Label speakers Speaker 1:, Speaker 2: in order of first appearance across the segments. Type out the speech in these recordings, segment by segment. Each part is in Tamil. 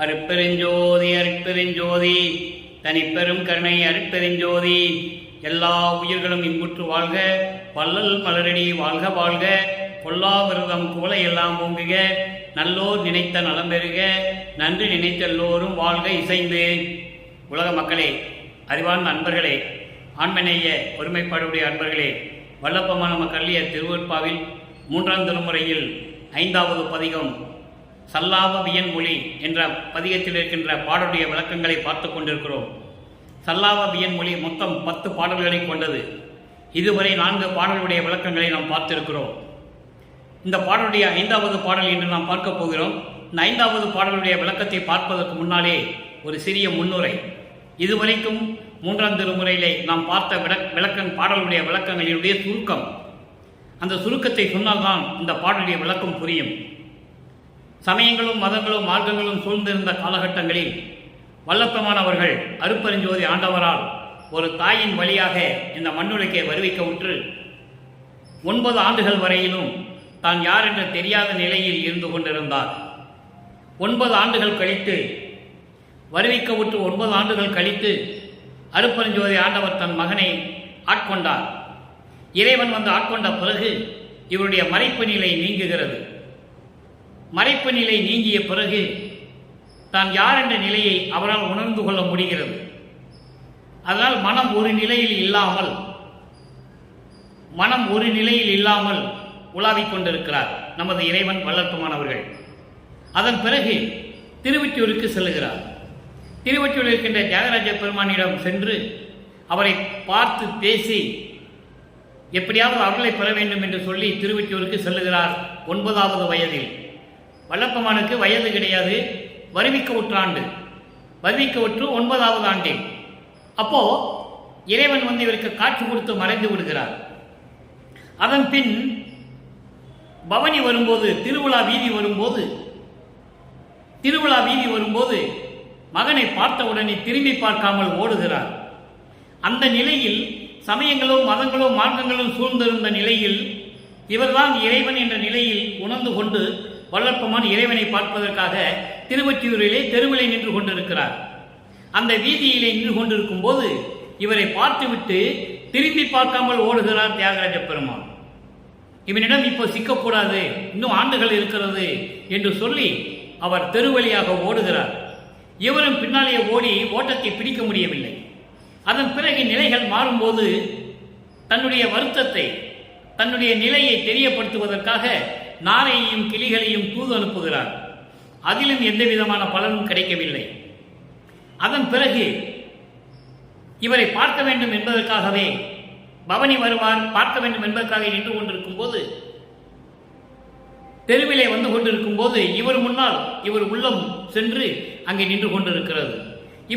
Speaker 1: அருட்பெருஞ்சோதி அருட்பெருஞ்சோதி தனிப்பெரும் கருணை அருட்பெருஞ்சோதி. எல்லா உயிர்களும் இன்புற்று வாழ்க, வள்ளல் மலரடி வாழ்க வாழ்க. பொல்லா விரதம் குவளை எல்லாம் ஓங்குக, நல்லோர் நினைத்த நலம் பெறுக, நன்றி நினைத்த எல்லோரும் வாழ்க இசைந்து. உலக மக்களே, அறிவார்ந்த அன்பர்களே, ஆண்மநேய ஒருமைப்பாடுடைய அன்பர்களே, வல்லப்பமான மக்களிய திருவற்பாவில் 3ஆம் திருமுறையில் 5வது பதிகம் சல்லாப வியன் மொழி என்ற பதிகத்தில் இருக்கின்ற பாடலுடைய விளக்கங்களை பார்த்து கொண்டிருக்கிறோம். சல்லாப வியன் மொழி மொத்தம் 10 பாடல்களை கொண்டது. இதுவரை 4 பாடலுடைய விளக்கங்களை நாம் பார்த்திருக்கிறோம். இந்த பாடலுடைய 5வது பாடல் என்று நாம் பார்க்க போகிறோம். இந்த 5வது பாடலுடைய விளக்கத்தை பார்ப்பதற்கு முன்னாலே ஒரு சிறிய முன்னுரை. இதுவரைக்கும் 3ஆம் திருமுறையிலே நாம் பார்த்த பாடலுடைய விளக்கங்களினுடைய சுருக்கம். அந்த சுருக்கத்தை சொன்னால்தான் இந்த பாடலுடைய விளக்கம் புரியும். சமயங்களும் மதங்களும் மார்க்கங்களும் சூழ்ந்திருந்த காலகட்டங்களில் வல்லப்பமானவர்கள் அருட்பெருஞ்சோதி ஆண்டவரால் ஒரு தாயின் வழியாக இந்த மண்ணுலகை வருவிக்க உற்று 9 ஆண்டுகள் வரையிலும் தான் யார் என்று தெரியாத நிலையில் இருந்து கொண்டிருந்தார். 9 ஆண்டுகள் கழித்து வருவிக்க உற்று 9 ஆண்டுகள் கழித்து அருட்பெருஞ்சோதி ஆண்டவர் தன் மகனை ஆட்கொண்டார். இறைவன் வந்து ஆட்கொண்ட பிறகு இவருடைய மறைப்பு நிலை நீங்குகிறது. மறைப்பு நிலை நீங்கிய பிறகு தான் யார் என்ற நிலையை அவரால் உணர்ந்து கொள்ள முடிகிறது. அதனால் மனம் ஒரு நிலையில் இல்லாமல் உலாவிக் கொண்டிருக்கிறார் நமது இறைவன் வல்லற்பமானவர்கள். அதன் பிறகு திருவொற்றியூருக்கு செல்லுகிறார். திருவொற்றியூரில் இருக்கின்ற தியாகராஜ பெருமானிடம் சென்று அவரை பார்த்து பேசி எப்படியாவது அருளை பெற வேண்டும் என்று சொல்லி திருவொற்றியூருக்கு செல்லுகிறார். 9வது வயதில். வல்லப்பமானுக்கு வயது கிடையாது, வருவிக்க உற்றாண்டு. வருவிக்க உற்று 9வது ஆண்டில். அப்போ இறைவன் வந்து இவருக்கு காட்சி கொடுத்து மறைந்து விடுகிறார். அதன் பின் பவனி வரும்போது, திருவிழா வீதி வரும்போது மகனை பார்த்தவுடனே திரும்பி பார்க்காமல் ஓடுகிறார். அந்த நிலையில் சமயங்களும் மதங்களும் மார்க்கங்களும் சூழ்ந்திருந்த நிலையில் இவர்தான் இறைவன் என்ற நிலையில் உணர்ந்து கொண்டு வல்லற்பமான் இறைவனை பார்ப்பதற்காக திருவொற்றியூரிலே தெருவிலே நின்று கொண்டிருக்கிறார். அந்த வீதியிலே நின்று கொண்டிருக்கும் போது இவரை பார்த்துவிட்டு திரும்பி பார்க்காமல் ஓடுகிறார் தியாகராஜ பெருமான். இவனிடம் இப்போ சிக்கக்கூடாது, இன்னும் ஆண்டுகள் இருக்கிறது என்று சொல்லி அவர் தெருவழியாக ஓடுகிறார். இவரும் பின்னாலே ஓடி ஓட்டத்தை பிடிக்க முடியவில்லை. அதன் பிறகு நிலைகள் மாறும்போது தன்னுடைய வருத்தத்தை, தன்னுடைய நிலையை தெரியப்படுத்துவதற்காக நாரையையும் கிளிகளையும் தூது அனுப்புகிறார். அதிலும் எந்த விதமான பலனும் கிடைக்கவில்லை. அதன் பிறகு இவரை பார்க்க வேண்டும் என்பதற்காகவே பவனி வருவார், பார்க்க வேண்டும் என்பதற்காக நின்று கொண்டிருக்கும் போது, தெருவிலே வந்து கொண்டிருக்கும் போது இவர் முன்னால் இவர் உள்ளம் சென்று அங்கே நின்று கொண்டிருக்கிறது.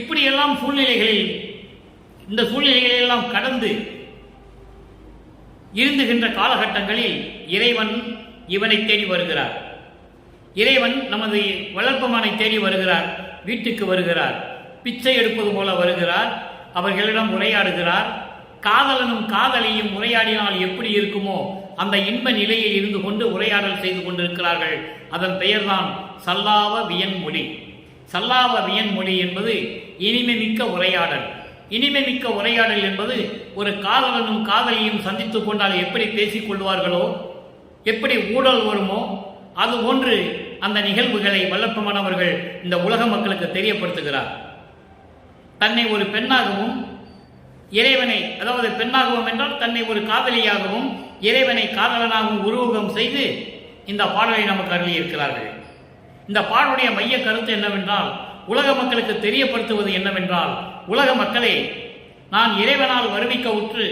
Speaker 1: இப்படியெல்லாம் இந்த சூழ்நிலைகளெல்லாம் கடந்து இருந்துகின்ற காலகட்டங்களில் இறைவன் இவனை தேடி வருகிறார். இறைவன் நமது வளர்ப்பமானை தேடி வருகிறார். வீட்டுக்கு வருகிறார். பிச்சை எடுப்பது போல வருகிறார். அவர்களிடம் உரையாடுகிறார். காதலனும் காதலியும் உரையாடினால் எப்படி இருக்குமோ அந்த இன்ப நிலையில் இருந்து கொண்டு உரையாடல் செய்து கொண்டிருக்கிறார்கள். அதன் பெயர்தான் சல்லாப வியன் மொழி. சல்லாப வியன் மொழி என்பது இனிமை மிக்க உரையாடல். இனிமை மிக்க உரையாடல் என்பது ஒரு காதலனும் காதலியும் சந்தித்துக் கொண்டால் எப்படி பேசிக் கொள்வார்களோ, எப்படி ஊழல் வருமோ, அது போன்று அந்த நிகழ்வுகளை வல்லப்பமானவர்கள் இந்த உலக மக்களுக்கு தெரியப்படுத்துகிறார். தன்னை ஒரு பெண்ணாகவும் இறைவனை, அதாவது பெண்ணாகவும் என்றால் தன்னை ஒரு காதலியாகவும் இறைவனை காதலனாகவும் உருவகம் செய்து இந்த பாடலை நமக்கு அருளி இருக்கிறார்கள். இந்த பாடலுடைய மைய கருத்து என்னவென்றால், உலக மக்களுக்கு தெரியப்படுத்துவது என்னவென்றால், உலக மக்களே, நான் இறைவனால் வருவிக்க உற்று,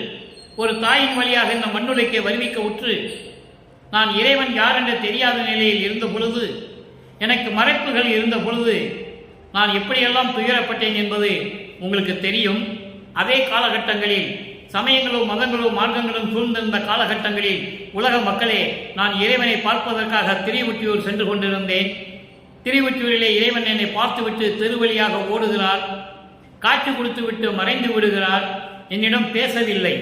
Speaker 1: ஒரு தாயின் வழியாக இந்த மண்ணுலகை வருவிக்க உற்று, நான் இறைவன் யார் என்று தெரியாத நிலையில் இருந்த பொழுது, எனக்கு மறைப்புகள் இருந்த பொழுது நான் எப்படியெல்லாம் துயரப்பட்டேன் என்பது உங்களுக்கு தெரியும். அதே காலகட்டங்களில் சமயங்களும் மதங்களும் மார்க்கங்களும் சூழ்ந்திருந்த காலகட்டங்களில் உலக மக்களே, நான் இறைவனை பார்ப்பதற்காக திருவொற்றியூர் சென்று கொண்டிருந்தேன். திருவொற்றியூரிலே இறைவன் என்னை பார்த்துவிட்டு தெருவழியாக ஓடுகிறார். காட்சி கொடுத்துவிட்டு மறைந்து விடுகிறார். என்னிடம் பேசவில்லை.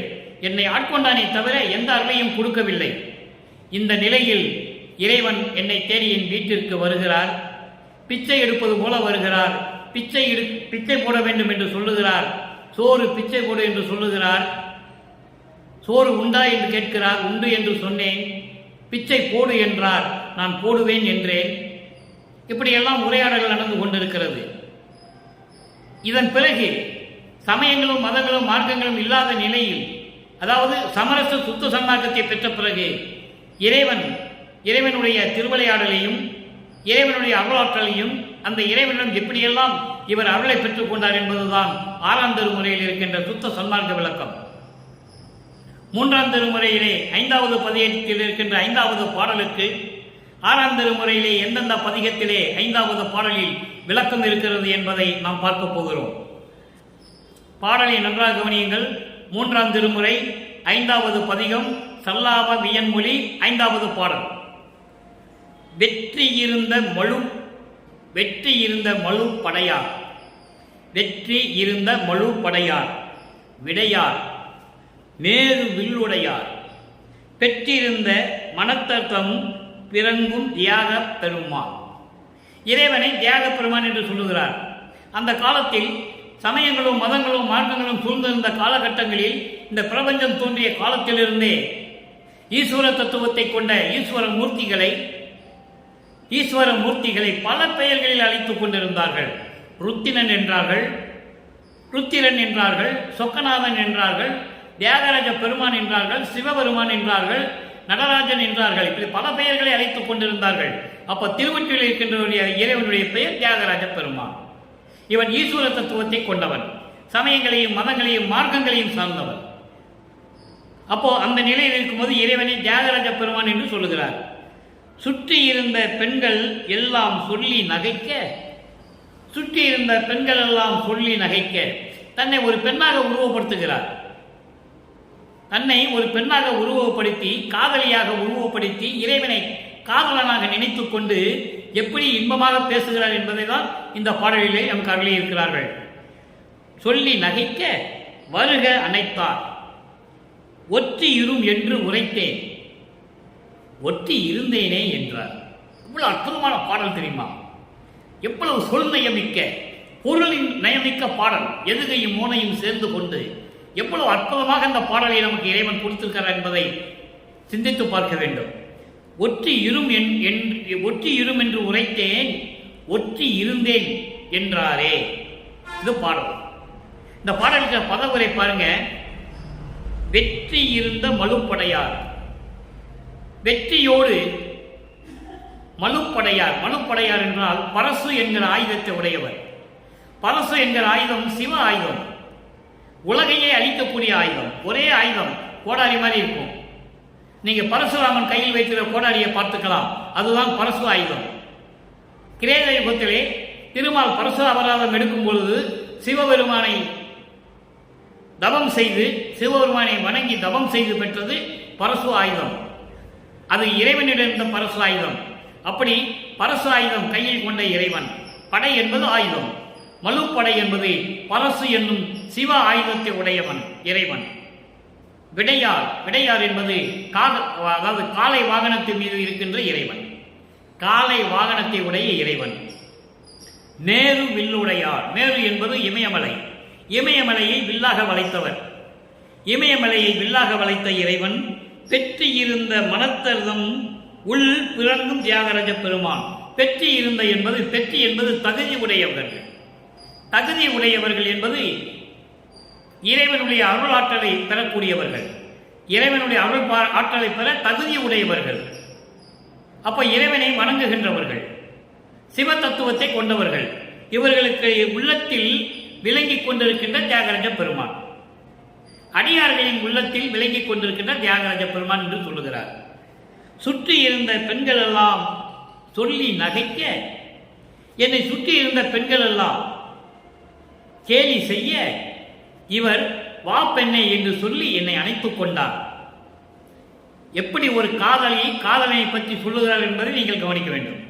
Speaker 1: என்னை ஆட்கொண்டானே தவிர எந்த அருளையும் கொடுக்கவில்லை. இந்த நிலையில் இறைவன் என்னை தேடி என் வீட்டிற்கு வருகிறார். பிச்சை எடுப்பது போல வருகிறார். பிச்சை போட வேண்டும் என்று சொல்லுகிறார். சோறு பிச்சை போடு என்று சொல்லுகிறார். சோறு உண்டா என்று கேட்கிறார். உண்டு என்று சொன்னேன். பிச்சை போடு என்றார். நான் போடுவேன் என்றேன். இப்படியெல்லாம் உரையாடல்கள் நடந்து கொண்டிருக்கிறது. இதன் பிறகு சமயங்களும் மதங்களும் மார்க்கங்களும் இல்லாத நிலையில், அதாவது சமரச சுத்த சன்மார்க்கத்தை பெற்ற பிறகு இறைவனுடைய திருவிளையாடலையும் இறைவனுடைய அருளாற்றலையும் அந்த இறைவனிடம் எப்படியெல்லாம் இவர் அருளை பெற்றுக் கொண்டார் என்பதுதான் 6ஆம் திருமுறையில் இருக்கின்ற சுத்த சன்மார்க்க விளக்கம். 3ஆம் திருமுறையிலே 5வது பதிகத்தில் இருக்கின்ற 5வது பாடலுக்கு 6ஆம் திருமுறையிலே எந்தெந்த பதிகத்திலே 5வது பாடலில் விளக்கம் இருக்கிறது என்பதை நாம் பார்க்க போகிறோம். பாடலை நன்றாக கவனியுங்கள். 3ஆம் திருமுறை 5வது பதிகம் சல்லாப வியன்மொழி 5வது பாடல். வெற்றி இருந்த மழு படையார், வெற்றி இருந்த மழு படையார், விடையார் மேறு வில்லுடையார், பெற்றிருந்த மனத்தர்த்தம் பிறங்கும் தியாக பெருமான். இறைவனை தியாக பெருமான் என்று சொல்லுகிறார். அந்த காலத்தில் சமயங்களும் மதங்களும் மார்க்கங்களும் சூழ்ந்திருந்த காலகட்டங்களில், இந்த பிரபஞ்சம் தோன்றிய காலத்திலிருந்தே ஈஸ்வர தத்துவத்தை கொண்ட ஈஸ்வர மூர்த்திகளை பல பெயர்களில் அழைத்துக் கொண்டிருந்தார்கள். ருத்திரன் என்றார்கள், சொக்கநாதன் என்றார்கள், தியாகராஜ பெருமான் என்றார்கள், சிவபெருமான் என்றார்கள், நடராஜன் என்றார்கள். இப்படி பல பெயர்களை அழைத்துக் கொண்டிருந்தார்கள். அப்ப திருவொற்றியில் இருக்கின்ற இறைவனுடைய பெயர் தியாகராஜ பெருமான். இவன் ஈஸ்வர தத்துவத்தை கொண்டவன், சமயங்களையும் மதங்களையும் மார்க்கங்களையும் சார்ந்தவன். அப்போ அந்த நிலையில் இருக்கும்போது இறைவனை தியாகராஜ பெருமான் என்று சொல்லுகிறார். சுற்றி இருந்த பெண்கள் எல்லாம் சொல்லி நகைக்க தன்னை ஒரு பெண்ணாக உருவப்படுத்துகிறார். தன்னை ஒரு பெண்ணாக உருவப்படுத்தி, காதலியாக உருவப்படுத்தி, இறைவனை காதலனாக நினைத்துக் கொண்டு எப்படி இன்பமாக பேசுகிறார் என்பதை தான் இந்த பாடலிலே நமக்கு அருளி இருக்கிறார்கள். சொல்லி நகைக்க வருக அணைத்தார், ஒற்றி இரும் என்று உரைத்தேன், ஒற்றி இருந்தேனே என்றார். இவ்வளவு அற்புதமான பாடல் தெரியுமா? எவ்வளவு சொல் நயமிக்க, பொருளின் நயமிக்க பாடல், எதுகையும் மோனையும் சேர்ந்து கொண்டு எவ்வளவு அற்புதமாக அந்த பாடலை நமக்கு இறைவன் கொடுத்திருக்கிறார் என்பதை சிந்தித்து பார்க்க வேண்டும். ஒற்றி இரும் என்று உரைத்தேன், ஒற்றி இருந்தேன் என்றாரே. இது பாடல். இந்த பாடலுக்கு பதவுரை பாருங்க. வெற்றி இருந்த மழுப்படையார், வெற்றியோடு மழுப்படையார் என்றால் பரசு என்கிற ஆயுதத்தை உடையவர். பரசு என்கிற ஆயுதம் சிவ ஆயுதம், உலகையே அழிக்கக்கூடிய ஆயுதம். ஒரே ஆயுதம், கோடாரி மாதிரி இருக்கும். நீங்க பரசுராமன் கையில் வைத்திருக்கிற கோடாரியை பார்த்துக்கலாம், அதுதான் பரசு ஆயுதம். கிரேத யுகத்திலே திருமால் பரசு அபராதம் எடுக்கும் பொழுது சிவபெருமானை தவம் செய்து, சிவபெருமானை வணங்கி தவம் செய்து பெற்றது பரசு ஆயுதம். அது இறைவனிடம் இருந்த பரசு ஆயுதம். அப்படி பரசு ஆயுதம் கையில் கொண்ட இறைவன். படை என்பது ஆயுதம், மழுப்படை என்பது பரசு என்னும் சிவ ஆயுதத்தை உடையவன் இறைவன். விடையார் என்பது அதாவது காளை வாகனத்தின் மீது இருக்கின்ற இறைவன், காளை வாகனத்தை உடைய இறைவன். மேரு வில்லுடையார், மேரு என்பது இமயமலை, இமயமலையை வில்லாக வளைத்தவர். இமயமலையை வில்லாக வளைத்த இறைவன். பெற்றி இருந்த மனத்தர்தம் உள் பிறங்கும் தியாகராஜ பெருமான். பெற்றி என்பது தகுதி உடையவர்கள் என்பது இறைவனுடைய அருள் ஆற்றலை பெறக்கூடியவர்கள், இறைவனுடைய அருள் ஆற்றலை பெற தகுதி உடையவர்கள். அப்ப இறைவனை வணங்குகின்றவர்கள், சிவ தத்துவத்தை கொண்டவர்கள். இவர்களுக்கு உள்ளத்தில் விளங்கிக் கொண்டிருக்கின்ற தியாகராஜ பெருமான், அடியார்களின் உள்ளத்தில் விளங்கிக் கொண்டிருக்கின்ற தியாகராஜ பெருமான் என்று சொல்லுகிறார். சுற்றி இருந்த பெண்கள் எல்லாம் சொல்லி நகைக்க, என்னை சுற்றி இருந்த பெண்கள் எல்லாம் கேலி செய்ய, இவர் வா பெண்ணை என்று சொல்லி என்னை அணைத்துக் கொண்டார். எப்படி ஒரு காதலனை பற்றி சொல்லுகிறார் என்பதை நீங்கள் கவனிக்க வேண்டும்.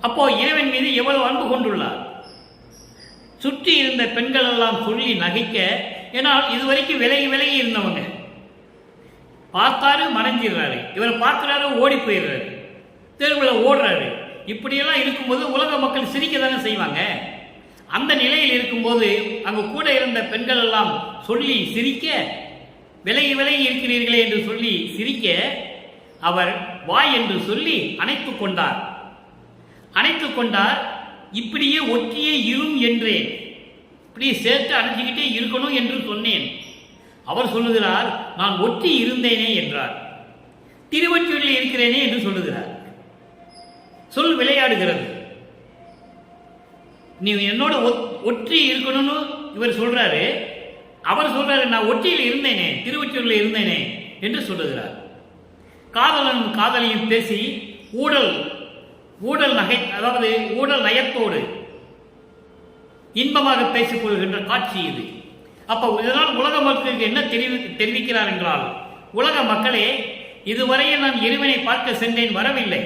Speaker 1: அப்போ இறைவன் மீது எவ்வளவு அன்பு கொண்டுள்ளார். சுற்றி இருந்த பெண்கள் எல்லாம் சொல்லி நகைக்க, ஏனால் இதுவரைக்கும் விலகி இருந்தவங்க பார்த்தாரு, மறைஞ்சிடுறாரு. இவர் பார்க்கிறாரு, ஓடி போயிடுறாரு, தெருவில் ஓடுறாரு. இப்படியெல்லாம் இருக்கும்போது உலக மக்கள் சிரிக்க தானே செய்வாங்க. அந்த நிலையில் இருக்கும்போது அங்கு கூட இருந்த பெண்கள் எல்லாம் சொல்லி சிரிக்க, விலகி விலகி இருக்கிறீர்களே என்று சொல்லி சிரிக்க, அவர் வாய் என்று சொல்லி அணைத்துக் கொண்டார். இப்படியே ஒற்றியே இரும் என்றேன், இப்படியே சேர்த்து அணைச்சிக்கிட்டே இருக்கணும் என்று சொன்னேன். அவர் சொல்லுகிறார், நான் ஒற்றி இருந்தேனே என்றார். திருவொற்றியூரில் இருக்கிறேனே என்று சொல்லுகிறார். சொல் விளையாடுகிறது. நீ என்னோட ஒற்றி இருக்கணும்னு இவர் சொல்றாரு. அவர் சொல்றாரு, நான் ஒற்றியில் இருந்தேனே, திருவொற்றியூரில் இருந்தேனே என்று சொல்லுகிறார். காதலனும் காதலியும் பேசி ஊடல் நகை, அதாவது ஊடல் நயத்தோடு இன்பமாக பேசிக் கொள்கின்ற காட்சி இது. அப்ப இதனால் உலக மக்களுக்கு என்ன தெரிவிக்கிறார் என்றால், உலக மக்களே, இதுவரையில் நான் இறைவனை பார்க்க சென்றேன், வரவில்லை.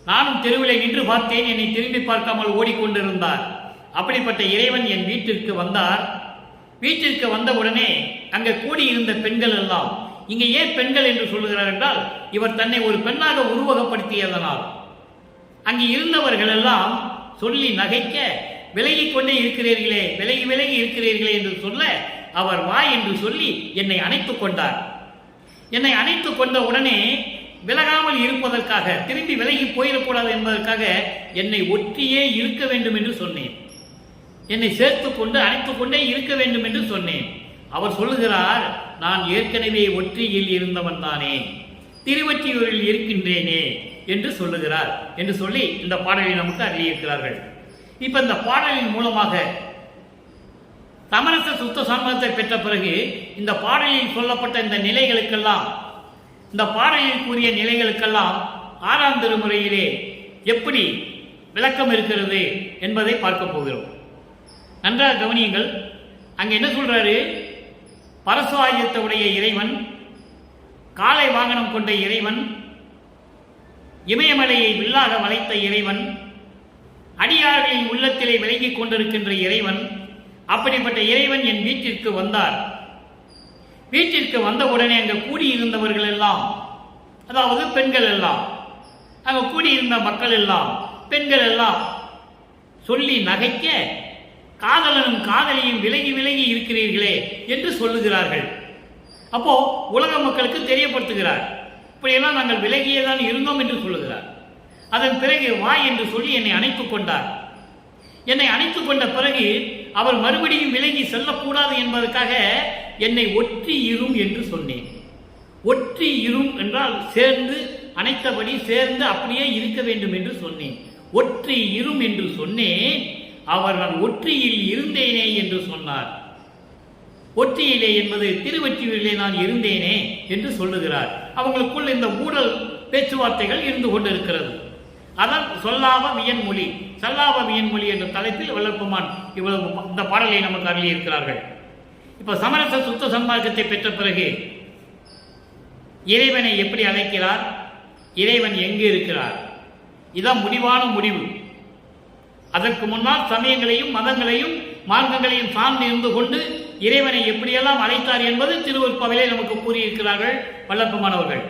Speaker 1: நானும் தெருவிலே நின்று பார்த்தேன், என்னை திரும்பி பார்க்காமல் ஓடிக்கொண்டிருந்தார். அப்படிப்பட்ட இறைவன் என் வீட்டிற்கு வந்தார். வீட்டிற்கு வந்தவுடனே அங்கே கூடியிருந்த பெண்கள் எல்லாம், இங்கே ஏன் பெண்கள் என்று சொல்லுகிறார் என்றால், இவர் தன்னை ஒரு பெண்ணாக உருவகப்படுத்தியதனால் அங்கே இருந்தவர்கள் எல்லாம் சொல்லி நகைக்க, விலகிக் கொண்டே இருக்கிறீர்களே, விலகி விலகி இருக்கிறீர்களே என்று சொல்ல, அவர் வா என்று சொல்லி என்னை அணைத்துக் கொண்டார். என்னை அணைத்துக் கொண்ட உடனே விலகாமல் இருப்பதற்காக, திரும்பி விலகி போயிடக்கூடாது என்பதற்காக என்னை ஒற்றியே இருக்க வேண்டும் என்று சொன்னேன். என்னை சேர்த்துக் கொண்டு அணைத்துக் கொண்டே இருக்க வேண்டும் என்று சொன்னேன். அவர் சொல்லுகிறார், நான் ஏற்கனவே ஒற்றியில் இருந்தவன் தானே, திருவொற்றியூரில் இருக்கின்றேனே என்று சொல்லுகிறார் என்று சொல்லி இந்த பாடலை நமக்கு அறிவிக்கிறார்கள். இப்ப இந்த பாடலின் மூலமாக சமரச சுத்த சம்மதத்தை பெற்ற பிறகு இந்த பாடலில் சொல்லப்பட்ட இந்த நிலைகளுக்கெல்லாம், இந்த பாடலில் கூறிய நிலைகளுக்கெல்லாம் ஆறாம் திருமுறையிலே எப்படி விளக்கம் இருக்கிறது என்பதை பார்க்க போகிறோம். நன்றாக கவனியுங்கள். அங்க என்ன சொல்றாரு? பரசு ஆயுதத்தை உடைய இறைவன், காளை வாகனம் கொண்ட இறைவன், இமயமலையை வில்லாக வளைத்த இறைவன், அடியார்களின் உள்ளத்திலே விலகிக் கொண்டிருக்கின்ற இறைவன், அப்படிப்பட்ட இறைவன் என் வீட்டிற்கு வந்தார். வீட்டிற்கு வந்தவுடனே அங்கு கூடியிருந்தவர்கள் எல்லாம், அதாவது பெண்கள் எல்லாம், அங்கு கூடியிருந்த மக்கள் எல்லாம், பெண்கள் எல்லாம் சொல்லி நகைக்க, காதலனும் காதலியும் விலகி விலகி இருக்கிறீர்களே என்று சொல்லுகிறார்கள். அப்போ உலக மக்களுக்கு தெரியப்படுத்துகிறார், இப்படியெல்லாம் நாங்கள் விலகியேதான் இருந்தோம் என்று சொல்லுகிறார். அதன் பிறகு வா என்று சொல்லி என்னை அணைத்துக் கொண்டார். என்னை அணைத்துக் கொண்ட பிறகு அவர் மறுபடியும் விலகி செல்லக்கூடாது என்பதற்காக என்னை ஒற்றி இரும் என்று சொன்னேன். ஒற்றி இரும் என்றால் சேர்ந்து, அணைத்தபடி சேர்ந்து அப்படியே இருக்க வேண்டும் என்று சொன்னேன். ஒற்றி இரும் என்று சொன்னேன். அவர் நான் ஒற்றியில் இருந்தேனே என்று சொன்னார். ஒற்றியிலே என்பது திருவொற்றியூரிலே நான் இருந்தேனே என்று சொல்லுகிறார். அவங்களுக்குள் இந்த ஊடல் பேச்சுவார்த்தைகள் இருந்து கொண்டிருக்கிறது. அதான் சொல்லாவ வியன்மொழி, சல்லாவ வியன்மொழி என்ற தலைப்பில் வல்லற்பெருமான் இவ்வளவு இந்த பாடலை நமக்கு அருளி இருக்கிறார்கள். இப்ப சமரச சுத்த சன்மார்க்கத்தை பெற்ற பிறகு இறைவனை எப்படி அழைக்கிறார், இறைவன் எங்கு இருக்கிறார், இதான் முடிவான முடிவு. அதற்கு முன்னால் சமயங்களையும் மதங்களையும் மார்க்கங்களையும் சார்ந்து இருந்து கொண்டு இறைவனை எப்படியெல்லாம் அழைத்தார் என்பது திருவருட்பாவிலே நமக்கு கூறியிருக்கிறார்கள் வல்லற்பெருமானவர்கள்.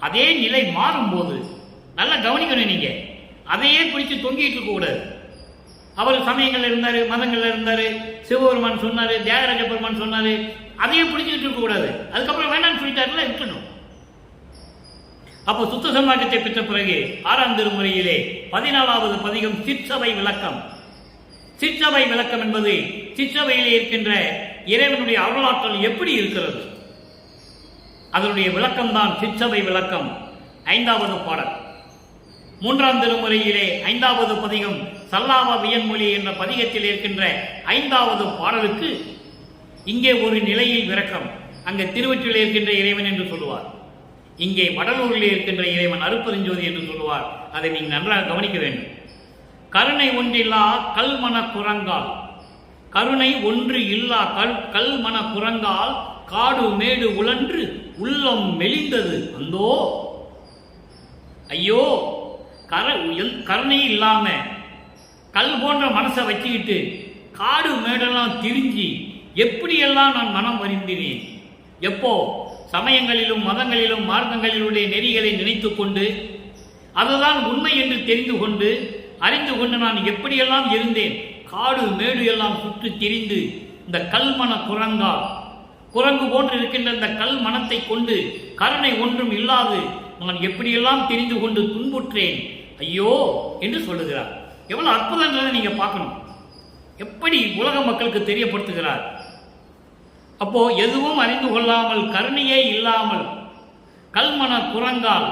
Speaker 1: அதே நிலை மாறும்போது நல்லா கவனிக்கணும். நீங்க அதையே பிடிச்சு தொங்கிட்டு இருக்க கூடாது. அவர் சமயங்கள்ல இருந்தாரு, மதங்கள்ல இருந்தாரு, சிவபெருமான் சொன்னாரு, தியாகராஜ பெருமான் சொன்னாரு, அதையே பிடிச்சிட்டு இருக்க கூடாது. அதுக்கப்புறம் வேண்டாம்னு சொல்லிட்டாருல, இருக்கணும். அப்போ சுத்த சன்மார்க்கத்தை பெற்ற பிறகு ஆறாம் திருமுறையிலே 14வது பதிகம் சிற்சபை விளக்கம். சிற்சபை விளக்கம் என்பது சிற்சபையிலே இருக்கின்ற இறைவனுடைய அருளாற்றல் எப்படி இருக்கிறது, அதனுடைய விளக்கம் தான் சிற்சபை விளக்கம். 5வது பாடல். 3ஆம் திருமுறையிலே 5வது பதிகம் சல்லாவ வியன்மொழி என்ற பதிகத்தில் இருக்கின்ற 5வது பாடலுக்கு இங்கே ஒரு நிலையில் விளக்கம். அங்கே திருவொற்றியூரில் இருக்கின்ற இறைவன் என்று சொல்லுவார், இங்கே வடலூரில் இருக்கின்ற இறைவன் அருட்பெருஞ்சோதி என்று சொல்லுவார். அதை நீங்கள் நன்றாக கவனிக்க வேண்டும். கருணை ஒன்றில்லா கல்மன புறங்கால், கருணை ஒன்று இல்லா கல்மன புறங்கால், காடு மேடு உழன்று உள்ளம் மெலிந்தது அந்தோ. ஐயோ, கருணை இல்லாம கல் போன்ற மனசை வச்சுக்கிட்டு காடு மேடெல்லாம் திரிஞ்சி எப்படியெல்லாம் நான் மனம் வருந்தினேன். எப்போ சமயங்களிலும் மதங்களிலும் மார்க்கங்களிலுடைய நெறிகளை நினைத்து கொண்டு அதுதான் உண்மை என்று தெரிந்து கொண்டு அறிந்து கொண்டு நான் எப்படியெல்லாம் இருந்தேன். காடு மேடு எல்லாம் சுற்றி திரிந்து இந்த கல்மன குரங்கு போன்று இருக்கின்ற இந்த கல் மனத்தை கொண்டு கருணை ஒன்றும் இல்லாது நான் எப்படியெல்லாம் தெரிந்து கொண்டு துன்புற்றேன் ஐயோ என்று சொல்லுகிறார். எவ்வளவு அற்புதங்களை நீங்க பார்க்கணும். எப்படி உலக மக்களுக்கு தெரியப்படுத்துகிறார். அப்போ எதுவும் அறிந்து கொள்ளாமல் கருணையே இல்லாமல் கல்மன குரங்கால்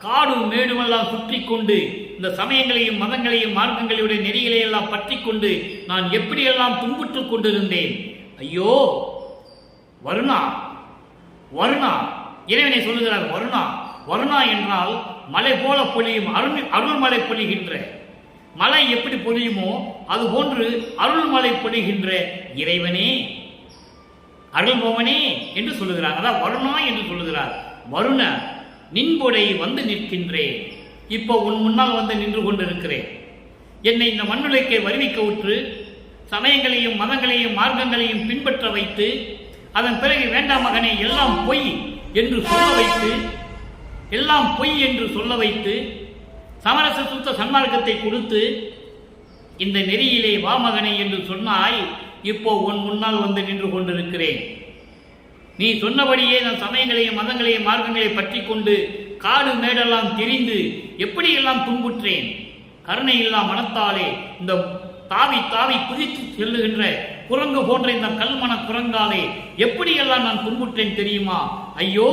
Speaker 1: காடு மேடுமெல்லாம் சுற்றி கொண்டு இந்த சமயங்களையும் மதங்களையும் மார்க்கங்களுடைய நெறிகளையெல்லாம் பற்றி கொண்டு நான் எப்படியெல்லாம் துன்புற்றுக் கொண்டிருந்தேன். ஐயோ வருணா வருணா, இறைவனை சொல்லுகிறார். வருணா வருணா என்றால் மலை போல பொழியும் அருள்மலை பொழிகின்ற மலை எப்படி பொழியுமோ அதுபோன்று அருள்மலை பொழிகின்ற இறைவனே அருள்பவனே என்று சொல்லுகிறார். அதான் வருணா என்று சொல்லுகிறார். வருண நின்பொடை வந்து நிற்கின்றேன். இப்போ உன் முன்னால் வந்து நின்று கொண்டிருக்கிறேன். என்னை இந்த மண்ணுலைக்கே வருவிக்க உற்று சமயங்களையும் மதங்களையும் மார்க்கங்களையும் பின்பற்ற வைத்து அதன் பிறகு வேண்டாம் மகனே எல்லாம் பொய் என்று சொல்ல வைத்து எல்லாம் பொய் என்று சொல்ல வைத்து சமரச சுத்த சன்மார்க்கத்தை கொடுத்து இந்த நெறியிலே வா மகனே என்று சொன்னாய். இப்போ உன் முன்னால் வந்து நின்று கொண்டிருக்கிறேன். நீ சொன்னபடியே நான் சமயங்களையும் மதங்களையும் மார்க்கங்களை பற்றி கொண்டு காடு மேடெல்லாம் திரிந்து எப்படியெல்லாம் துன்புற்றேன். கருணை இல்லா மனத்தாலே இந்த தாவி தாவி குதித்து செல்லுகின்ற குரங்கு போன்ற இந்த கல்மன குரங்காலே எப்படியெல்லாம் நான் துன்புற்றேன் தெரியுமா? ஐயோ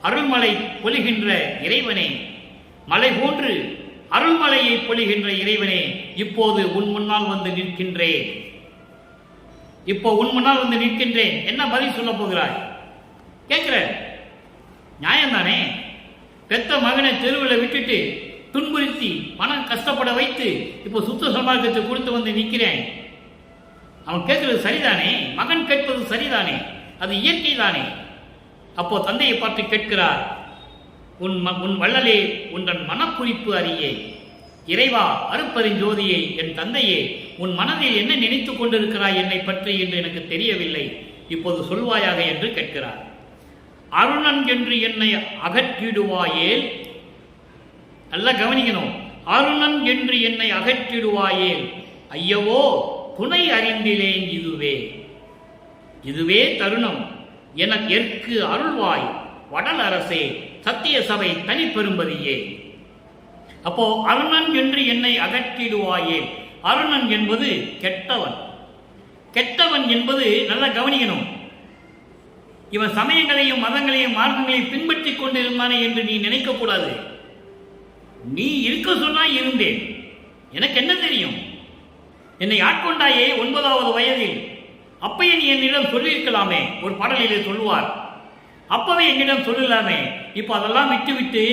Speaker 1: அருள்மலை பொழிகின்ற இறைவனே, மலை போன்று அருள்மலையை பொழிகின்ற இறைவனே, இப்போது உன் முன்னால் வந்து நிற்கின்றேன். இப்போ உன் முன்னால் வந்து நிற்கின்றேன். என்ன பதில் சொல்ல போகிறாய் கேட்கிற? நியாயம்தானே? பெத்த மகனை தெருவில் விட்டுட்டு துன்புறுத்தி பணம் கஷ்டப்பட வைத்து இப்போ சுத்த சமார்க்கத்தை கொடுத்து வந்து நிற்கிறேன். அவன் கேட்கிறது சரிதானே? மகன் கேட்பது சரிதானே? அது இயற்கை தானே? அப்போ தந்தையை பார்த்து கேட்கிறார். உன் வள்ளலே உன் மனக்குறிப்பு அறியே. இறைவா அருட்பெருஞ்சோதியே, என் தந்தையே, உன் மனதில் என்ன நினைத்துக் கொண்டிருக்கிறாய் என்னை பற்றி என்று எனக்கு தெரியவில்லை. இப்போது சொல்வாயாக என்று கேட்கிறார். அருணன் என்று என்னை அகற்றிடுவாயேல். நல்லா கவனிக்கணும். அருணன் என்று என்னை அகற்றிடுவாயேல் ஐயவோ துணை அறிந்திலேன். இதுவே தருணம் எனக்கு எற்கு அருள்வாய் வடல் அரசே, சத்திய சபை தனி பெரும்பதியே. அப்போ அருணன் என்று என்னை அகற்றிடுவாயே. அருணன் என்பது கெட்டவன். கெட்டவன் என்பது நல்லா கவனிக்கணும். இவன் சமயங்களையும் மதங்களையும் மார்க்கங்களையும் பின்பற்றி கொண்டிருந்தானே என்று நீ நினைக்கக்கூடாது. நீ இருக்க சொன்னா இருந்தேன், எனக்கு என்ன தெரியும்? என்னை ஆட்கொண்டாயே 9வது வயதில். அப்பயே நீ என்னிடம் சொல்லியிருக்கலாமே. ஒரு பாடலிலே சொல்லுவார், அப்பவே என்னிடம் சொல்லலாமே. இப்ப அதெல்லாம் விட்டுவிட்டு